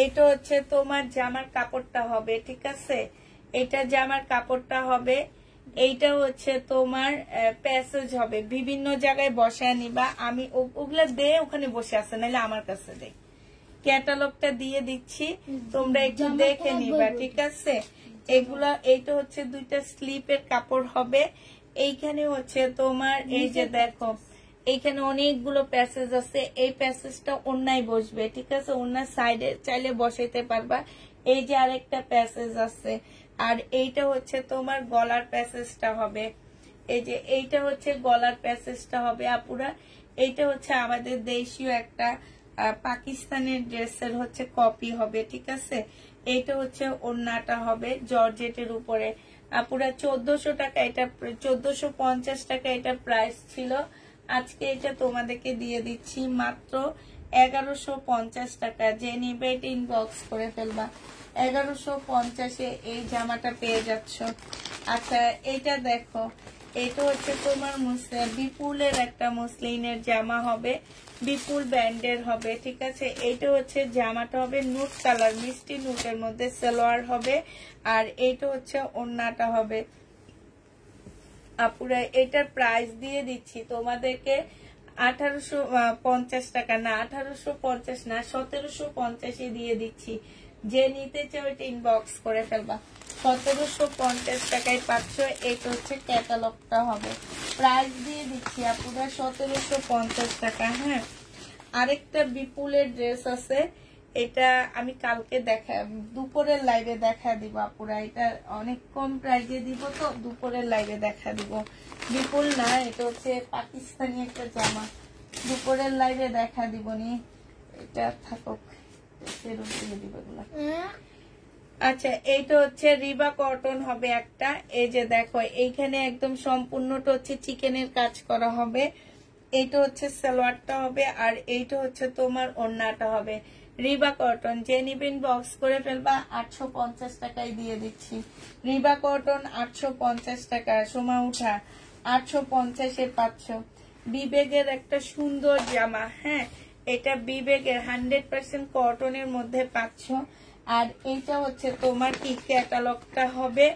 A: এটা হচ্ছে তোমার জামার কাপড়টা হবে, ঠিক আছে? এটা জামার কাপড়টা হবে। এইটা হচ্ছে তোমার প্যাসেজ হবে, বিভিন্ন জায়গায় বসায় নিবা। আমি ওগুলা দে ওখানে বসে আছে, নাহলে আমার কাছে দে। ক্যাটালগটা দিয়ে দিচ্ছি, তোমরা একটু দেখে নিবা, ঠিক আছে? এগুলা, এইটা হচ্ছে দুইটা স্লিপের কাপড় হবে। এইখানে হচ্ছে তোমার এই যে দেখো, এইখানে অনেকগুলো প্যাসেজ আছে। এই প্যাসেজটা ওড়নায় বসবে, ঠিক আছে? ওড়নার সাইডে চাইলে বসাইতে পারবা। এই যে আরেকটা প্যাসেজ আছে। আর এইটা হচ্ছে তোমার গলার প্যাসেজটা হবে। এই যে এইটা হচ্ছে গলার প্যাসেজটা হবে আপুরা। এইটা হচ্ছে আমাদের দেশীয় একটা পাকিস্তানের ড্রেসের হচ্ছে কপি হবে, ঠিক আছে? এইটা হচ্ছে ওড়নাটা হবে জর্জেটের উপরে। আপুরা 1400 টাকা, এটা 1450 টাকা এটা প্রাইস ছিল। আজকে এটা তোমাদেরকে দিয়ে দিচ্ছি মাত্র 1150 টাকা। যে নিবে এটা ইনবক্স করে ফেলবা। 1150-এ এই জামাটা পেয়ে যাচ্ছ। আচ্ছা, এটা দেখো, এটা হচ্ছে তোমার বিপুলের একটা মুসলিনের জামা হবে, বিপুল ব্র্যান্ডের হবে, ঠিক আছে? এইটা হচ্ছে জামাটা হবে নুট কালার, মিষ্টি নুটের মধ্যে। সালোয়ার হবে আর এইটা হচ্ছে ওড়নাটা হবে। আপুরা এটার প্রাইস দিয়ে দিচ্ছি তোমাদেরকে 1850 টাকা। না, 1850 না, 1750-এ দিয়ে দিচ্ছি। যে নিতে চাও এটা ইনবক্স করে ফেলবা। 1750 টাকায় পাচ্ছ। এটা হচ্ছে ক্যাটালগটা হবে। প্রাইস দিয়ে দিচ্ছি আপুরা 1750 টাকা। হ্যাঁ, আরেকটা বিপুলের ড্রেস আছে। এটা আমি কালকে দুপুরের লাইভে দেখা দিব আপুরা। এটা অনেক কম প্রাইজে দিব, তো দুপুরের লাইভে দেখা দিব। বিপুল না, এটা হচ্ছে পাকিস্তানি একটা জামা, দুপুরের লাইভে দেখা দিব নি। এটা থাকুক, দিব এগুলা। আচ্ছা, এইটা হচ্ছে রিবা কটন হবে একটা। এই যে দেখো এইখানে একদম সম্পূর্ণটা হচ্ছে চিকেনের কাজ করা হবে। এইটা হচ্ছে সালোয়ারটা হবে, আর এইটা হচ্ছে তোমার ওড়নাটা হবে। রিবা কটন যে নিবেন বক্স করে ফেলবা, 850 টাকায় দিয়ে দিচ্ছি। রিবা কটন 850 টাকা, সোমা উঠা 850-এ 500। বিবেগের একটা সুন্দর জামা, হ্যাঁ এটা বিবেগের 100% কটনের মধ্যে 500। আর এইটা হচ্ছে তোমার কি ক্যাটালগটা হবে,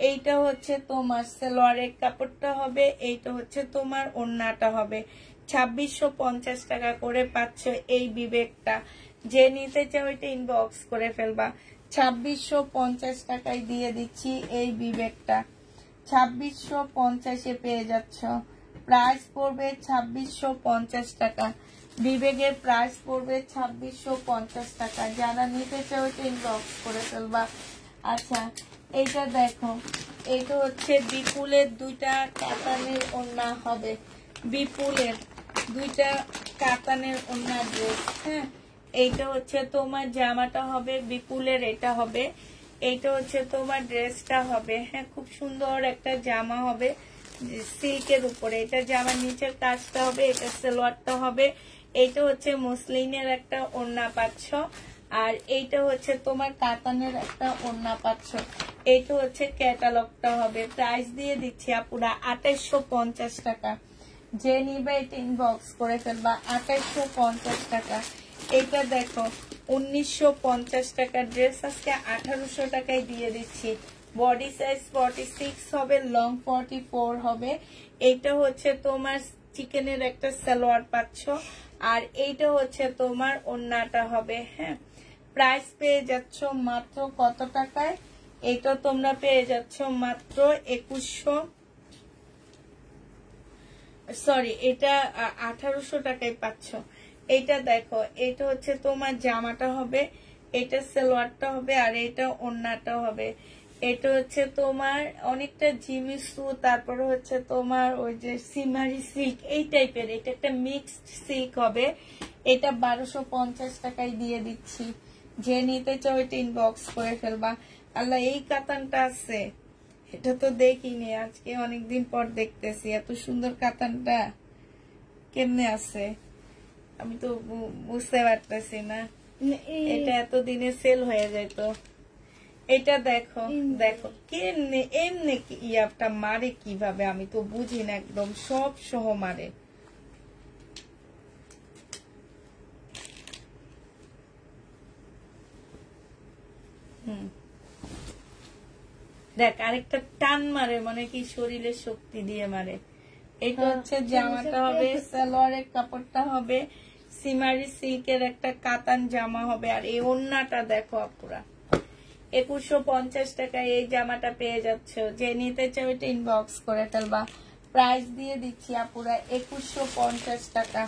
A: এইটা হচ্ছে তোমার সালোয়ারের কাপড়টা হবে, এইটা হচ্ছে তোমার ওড়নাটা হবে। 2650 টাকা করে পাচ্ছ এই বিবেকটা। যে নিতে চাও এটা ইনবক্স করে ফেলবা। 2650 টাকায় দিয়ে দিচ্ছি এই বিবেকটা। 2650-এ পেয়ে যাচ্ছ। প্রাইস পড়বে 2650 টাকা। বিবেকের প্রাইস পড়বে 2650 টাকা। যারা নিতে চাও এটা ইনবক্স করে ফেলবা। আচ্ছা, এইটা দেখো, এইটা হচ্ছে বিপুলের দুইটা কাতানের ওড়না হবে। বিপুলের দুইটা কাতানের ওড়না ড্রেস, হ্যাঁ এইটা হচ্ছে তোমার জামাটা হবে বিপুলের, এটা হবে। এইটা হচ্ছে তোমার ড্রেসটা হবে, হ্যাঁ খুব সুন্দর একটা জামা হবে সিল্কের উপরে। এটা জামার নিচের কাজটা হবে, এটা সালোয়ারটা হবে। এইটা হচ্ছে মসলিনের একটা ওড়না পাচ্ছ, আর এইটা হচ্ছে তোমার কাতানের একটা ওড়না পাচ্ছ। এইটা হচ্ছে ক্যাটালগটা হবে। প্রাইস দিয়ে দিচ্ছি আপুরা 2850 টাকা। যে নিবে এটা ইনবক্স করে ফেলবা। 2850 টাকা। এইটা দেখো 1950 টাকার ড্রেস আজকে 1800 টাকায় দিয়ে দিচ্ছি। বডি সাইজ 46 হবে, লং 44 হবে। এইটা হচ্ছে তোমার চিকেনের একটা সালোয়ার পাচ্ছ, আর এইটা হচ্ছে তোমার ওড়নাটা হবে, হ্যাঁ। প্রাইস পেয়ে যাচ্ছ মাত্র কত টাকায়? এটা তোমরা পেয়ে যাচ্ছ মাত্র 2100, সরি এটা 1800 টাকায় পাচ্ছ। এইটা দেখো, এটা হচ্ছে তোমার জামাটা হবে, এটা সালোয়ারটা হবে, আর এটা ওড়নাটা হবে। এটা হচ্ছে তোমার অনেকটা জিমিসু, তারপরে হচ্ছে তোমার ওই যে সিমারি সিল্ক এই টাইপের। এটা একটা মিক্সড সিল্ক হবে। এটা 1250 টাকায় দিয়ে দিচ্ছি। যে নিতে চাও এটা ইনবক্স করে ফেলবা। আল্লাহ, এই কাতানটা আছে, এটা তো দেখিনি, আজকে অনেকদিন পর দেখতেছি। এত সুন্দর কাতানটা কেমনে আছে আমি তো বুঝতে পারতেছি না। এটা এতদিনে সেল হয়ে যেত। এটা দেখো, দেখো কেমনে এমনি ইয়াটা মারে কিভাবে আমি তো বুঝি না, একদম সব সহ মারে। দেখ আরেকটা টান মারে, মানে কি শরীরের শক্তি দিয়ে মারে। এটা হচ্ছে জামাটা হবে, সালোয়ারের কাপড়টা হবে সিমারি সিল্কের একটা কাতান জামা হবে। আর এই ওড়নাটা দেখো আপুরা 2150 টাকায় এই জামাটা পেয়ে যাচ্ছ। যে নিতে চাও এটা ইনবক্স করে ফেলবা। প্রাইস দিয়ে দিচ্ছি আপুরা 2150 টাকা।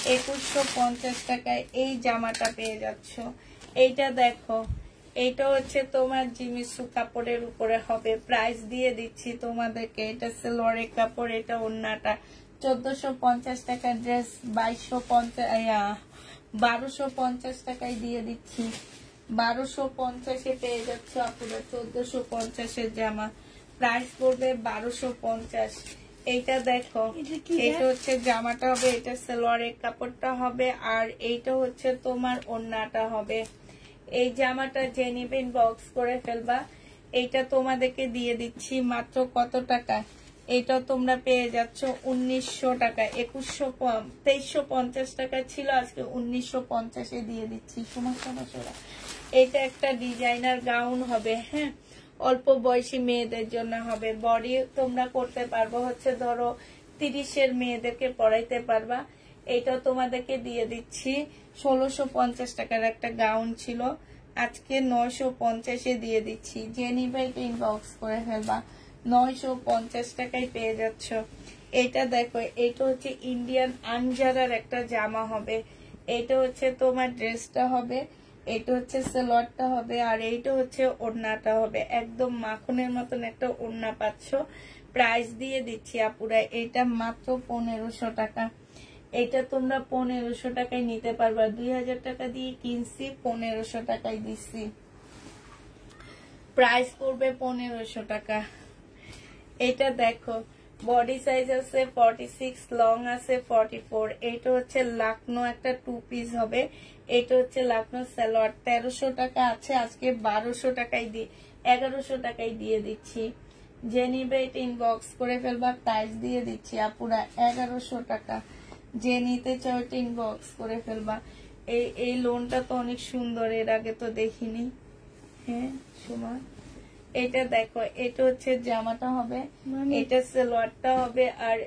A: 2150 টাকায় এই জামাটা পেয়ে যাচ্ছ। এইটা দেখো, এইটা হচ্ছে তোমার জিমিসু কাপড়ের উপরে হবে। প্রাইস দিয়ে দিচ্ছি তোমাদেরকে, এটা সালোয়ারের কাপড়, এটা ওড়নাটা। 1450 টাকা ড্রেস 1250 টাকায় দিয়ে দিচ্ছি। 1250-এ পেয়ে যাচ্ছে আপনারা 1450-এর জামা। প্রাইস পড়বে 1250। এইটা দেখো, এটা হচ্ছে জামাটা হবে, এটা সালোয়ারের কাপড়টা হবে, আর এইটা হচ্ছে তোমার ওড়নাটা হবে। এই জামাটা যে নিবেন বক্স করে ফেলবা। এইটা তোমাদেরকে দিয়ে দিচ্ছি মাত্র কত টাকা? এটা তোমরা পেয়ে যাচ্ছ 1900 টাকা। 2350 টাকা ছিল, আজকে 1950-এ দিয়ে দিচ্ছি। সমস্যা, এটা একটা ডিজাইনার গাউন হবে, হ্যাঁ অল্প বয়সী মেয়েদের জন্য হবে। বডি তোমরা করতে পারবো হচ্ছে ধরো 30-এর মেয়েদেরকে পরাইতে পারবা। এইটা তোমাদেরকে দিয়ে দিচ্ছি 1650 টাকার একটা গাউন ছিল, আজকে 950-এ দিয়ে দিচ্ছি। যে নিবে এটা ইনবক্স করে ফেলবা। 950 টাকায় পেয়ে যাচ্ছ। এটা দেখো, এটা হচ্ছে ইন্ডিয়ান আনজারার একটা জামা হবে। এটা হচ্ছে তোমার ড্রেসটা হবে, এটা হচ্ছে সালোয়ারটা হবে, আর এইটা হচ্ছে ওড়নাটা হবে। একদম মাখনের মতন একটা ওড়না পাচ্ছ। প্রাইস দিয়ে দিচ্ছি আপুরা, এটা মাত্র 1500 টাকা। এটা তোমরা 1500 টাকায় নিতে পারবা। 2000 টাকা দিয়ে কিনছি, 1500 টাকায় দিচ্ছি। প্রাইস পড়বে 1500 টাকা। এটা দেখো, বডি সাইজ আছে 46, লং আছে 44। এটা হচ্ছে লাকনো একটা 2 পিস হবে। এটা হচ্ছে লাকনো সালোয়ার। 1300 টাকা আছে, আজকে 1200 টাকায় 1100 টাকায় দিয়ে দিচ্ছি। যে নিবে এটা ইনবক্স করে ফেলবা, প্রাইস দিয়ে দিচ্ছি আপুরা 1100 টাকা। যে নিতে চাও এটা ইনবক্স করে ফেলবা। এই লোনটা তো অনেক সুন্দর, এর আগে তো দেখিনি। হ্যাঁ সুমা, এটা দেখো, এটা হচ্ছে জামাটা হবে, এটা সালোয়ারটা হবে, আর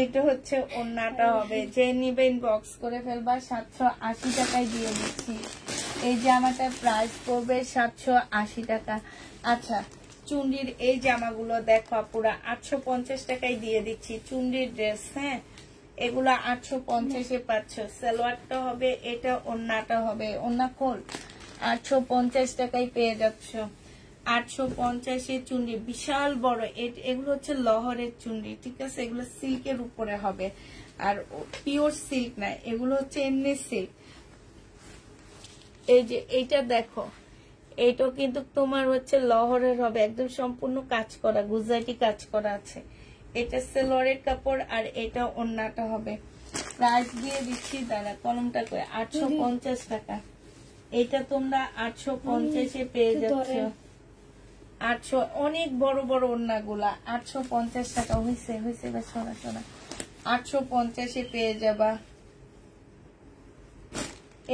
A: এটা হচ্ছে ওড়নাটা হবে। যে নিবে ইনবক্স করে ফেলবা, 780 টাকায় দিয়ে দিচ্ছি। এই জামাটার প্রাইস পড়বে 780 টাকা। আচ্ছা, চুন্ডির এই জামাগুলো দেখো আপুরা, 850 টাকায় দিয়ে দিচ্ছি। চুন্ডির ড্রেস, হ্যাঁ এগুলো 850-এ পাচ্ছ। সালোয়ারটা হবে, এটা ওড়নাটা হবে। ওড়না খোল, 850 টাকায় পেয়ে যাচ্ছ। 850-এ চুন্ডি, বিশাল বড়। এগুলো হচ্ছে লহরের চুন্ডি, ঠিক আছে? এগুলো সিল্কের উপরে হবে, আর পিওর সিল্ক না, এগুলো হচ্ছে এমনি সিল্ক। এই যে এইটা দেখো, এইটাও কিন্তু তোমার হচ্ছে লহরের হবে, একদম সম্পূর্ণ কাজ করা, গুজরাটি কাজ করা আছে। এটা সালোয়ারের কাপড়, আর এটা ওড়নাটা হবে। প্রাইস দিয়ে দিচ্ছি, দাঁড়া কলমটা করে, 850 টাকা। এটা তোমরা 850-এ পেয়ে যাচ্ছ। 800, অনেক বড় বড় ওড়না গুলা 850 টাকা। হয়েছে হয়েছে, শোনা শোনা, 850-এ পেয়ে যাবা।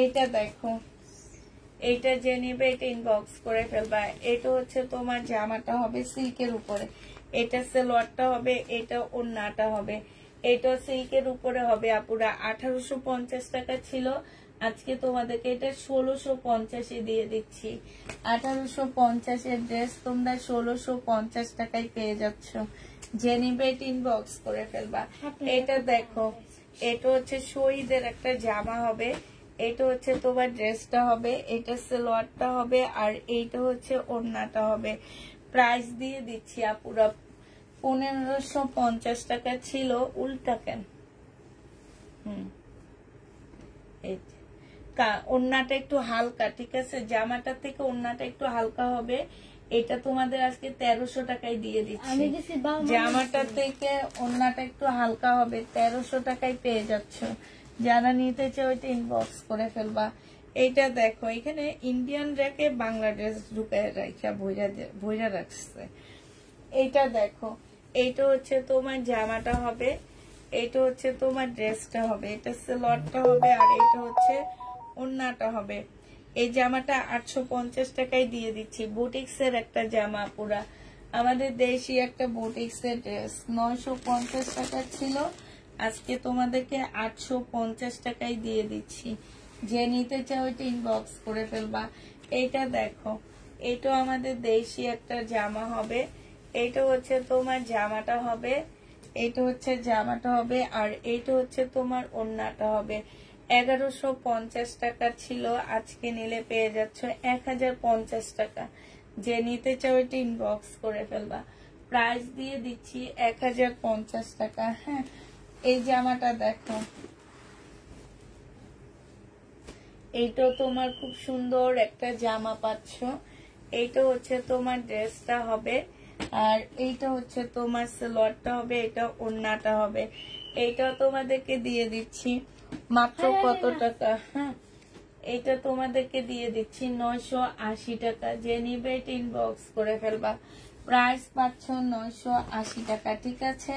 A: এটা দেখো, এইটা যে নিবে এটা ইনবক্স করে ফেলবা। এটা হচ্ছে তোমার জামাটা হবে সিল্কের উপরে, এটা সালোয়ারটা হবে, এটা ওড়নাটা হবে। এটা সিল্কের উপরে হবে আপুরা। 1850 টাকা ছিল, আজকে তোমাদেরকে এটা 1650-এ দিয়ে দিচ্ছি। 1850-এর ড্রেস তোমরা 1650 টাকায় পেয়ে যাচ্ছ। যে নিবে এটা ইনবক্স করে ফেলবা। এটা দেখো, এটা হচ্ছে শহীদের একটা জামা হবে, এটা হচ্ছে তোমার ড্রেসটা হবে, এটা সালোয়ারটা হবে, আর এইটা হচ্ছে ওড়নাটা হবে। প্রাইস দিয়ে দিচ্ছি আপুরা 1550 টাকা ছিল। উল্টা কেন? ওড়নাটা একটু হালকা, ঠিক আছে? জামাটা থেকে ওড়নাটা একটু হালকা হবে। এটা তোমাদের আজকে 1300 টাকায় দিয়ে দিচ্ছি। জামাটা থেকে ওড়নাটা একটু হালকা হবে, 1300 টাকায় পেয়ে যাচ্ছ। যারা নিতে চাও এটা ইনবক্স করে ফেলবা। এইটা দেখো, এখানে ইন্ডিয়ান রেখে বাংলাদেশ ঢুকায় রাখা ভৈরা রাখছে। এইটা দেখো, এইটা হচ্ছে তোমার জামাটা হবে, এইটা হচ্ছে তোমার ড্রেসটা হবে, এটা সালোয়ারটা হবে, আর এটা হচ্ছে ওড়নাটা হবে। এই জামাটা 850 টাকায় দিয়ে দিচ্ছি। বুটিক্সের একটা জামা পুরা, আমাদের দেশি একটা বুটিক্সের ড্রেস। 950 টাকা ছিল, আজকে তোমাদেরকে 850 টাকায় দিয়ে দিচ্ছি। যে নিতে চাও এটা ইনবক্স করে ফেলবা। এইটা দেখো, এটা আমাদের দেশি একটা জামা হবে, এইটা হচ্ছে তোমার জামাটা হবে, এইটা হচ্ছে জামাটা হবে, আর এইটা হচ্ছে তোমার ওড়নাটা হবে। 1150 টাকা ছিল, আজকে নিলে পেয়ে যাচ্ছ 1050 টাকা। যে নিতে চাও এটা ইনবক্স করে ফেলবা। প্রাইস দিয়ে দিচ্ছি 1050 টাকা। হ্যাঁ, এই জামাটা দেখো, এইটাও তোমার খুব সুন্দর একটা জামা পাচ্ছ। এইটা হচ্ছে তোমার ড্রেসটা হবে, আর এইটা হচ্ছে তোমার সালোয়ারটা হবে, এটা ওড়নাটা হবে। এইটা তোমাদেরকে দিয়ে দিচ্ছি মাত্র কত টাকা? হ্যাঁ, এইটা তোমাদেরকে দিয়ে দিচ্ছি 980 টাকা। যে নিবে এটা ইনবক্স করে ফেলবা। প্রাইস পাচ্ছ 980 টাকা, ঠিক আছে?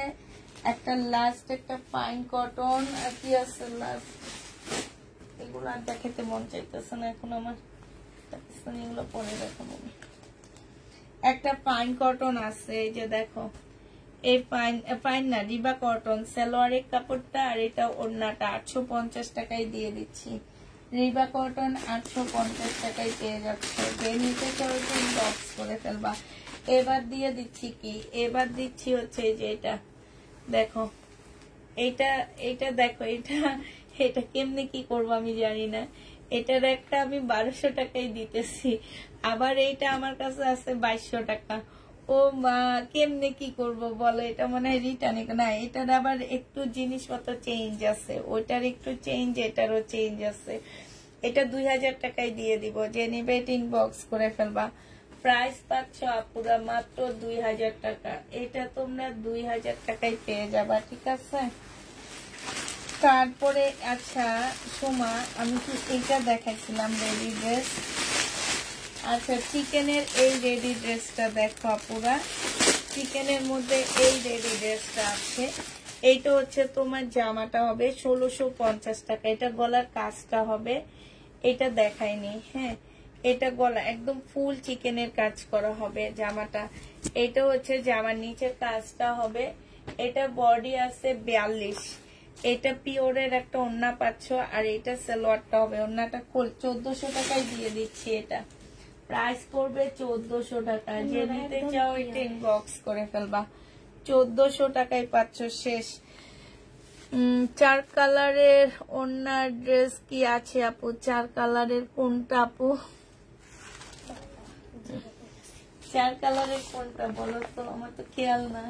A: একটা লাস্ট একটা ফাইন কটন কি আছে লাস্ট, এগুলো আর দেখাতে মন চাইতেছে না এখন আমার, এগুলো পরে দেখাবো। একটা ফাইন কটন আছে, এই যে দেখো, এই ফাইন না, রিবা কটন, সালোয়ারের কাপড়টা, আর এটা ওড়নাটা 850 টাকায় দিয়ে দিচ্ছি। রিবা কটন 850 টাকায় পেয়ে যাচ্ছে। যে নিতে চাও ইনবক্স করে ফেলবা। এবার দিয়ে দিচ্ছি কি, এবার দিচ্ছি হচ্ছে এই যে এটা দেখো, এইটা দেখো, এটা এটা কেমনে কি করবো আমি জানি না। এটার একটা আমি 1200 টাকায় দিতেছি, আবার এইটা আমার কাছে আছে 2200 টাকা। ও মা, কেমনে কি করব বলো? এটা মনে হয় রিটার্ন না, এটার আবার একটু জিনিসপত্র চেঞ্জ আছে, ওইটার একটু চেঞ্জ, এটারও চেঞ্জ আছে। এটা 2000 টাকায় দিয়ে দিব, যে নিবে এটা ইনবক্স করে ফেলবা। প্রাইস পাচ্ছ আপুরা মাত্র 2000 টাকা। এটা তোমরা 2000 টাকায় পেয়ে যাবা, ঠিক আছে। তারপরে আচ্ছা সোমা, আমি কি এইটা দেখাইছিলাম রেডি ড্রেস? আচ্ছা চিকেনের এই রেডি ড্রেসটা দেখো আপুরা, চিকেনের মধ্যে এই রেডি ড্রেসটা আছে। এইটা হচ্ছে তোমার জামাটা হবে 1650 টাকা। এটা গলার কাজটা হবে, এটা দেখাইনি, হ্যাঁ এটা গলা একদম ফুল চিকেনের কাজ করা হবে জামাটা। এটা হচ্ছে জামার নিচের কাজটা হবে। এটা বডি আছে 42। এটা পিওরের একটা ওড়না পাচ্ছ, আর এটা সালোয়ারটা হবে। ওড়নাটা 1400 টাকায় দিয়ে দিচ্ছি। এটা প্রাইস করবে 1400 টাকা। যে নিতে চাও এটা ইনবক্স করে ফেলবা। 1400 টাকায় পাচ্ছ। শেষ। 4 কালারের ওড়নার ড্রেস কি আছে আপু? 4 কালারের কোনটা আপু? 4 কালারের কোনটা বলো তো, আমার তো খেয়াল না।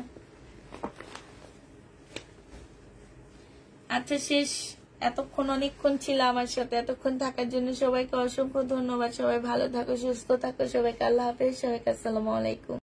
A: আচ্ছা শেষ। এতক্ষণ অনেকক্ষণ ছিল আমার সাথে, এতক্ষণ থাকার জন্য সবাইকে অসংখ্য ধন্যবাদ। সবাই ভালো থাকো, সুস্থ থাকো, সবাইকে আল্লাহ হাফেজ, সবাইকে আসসালামু আলাইকুম।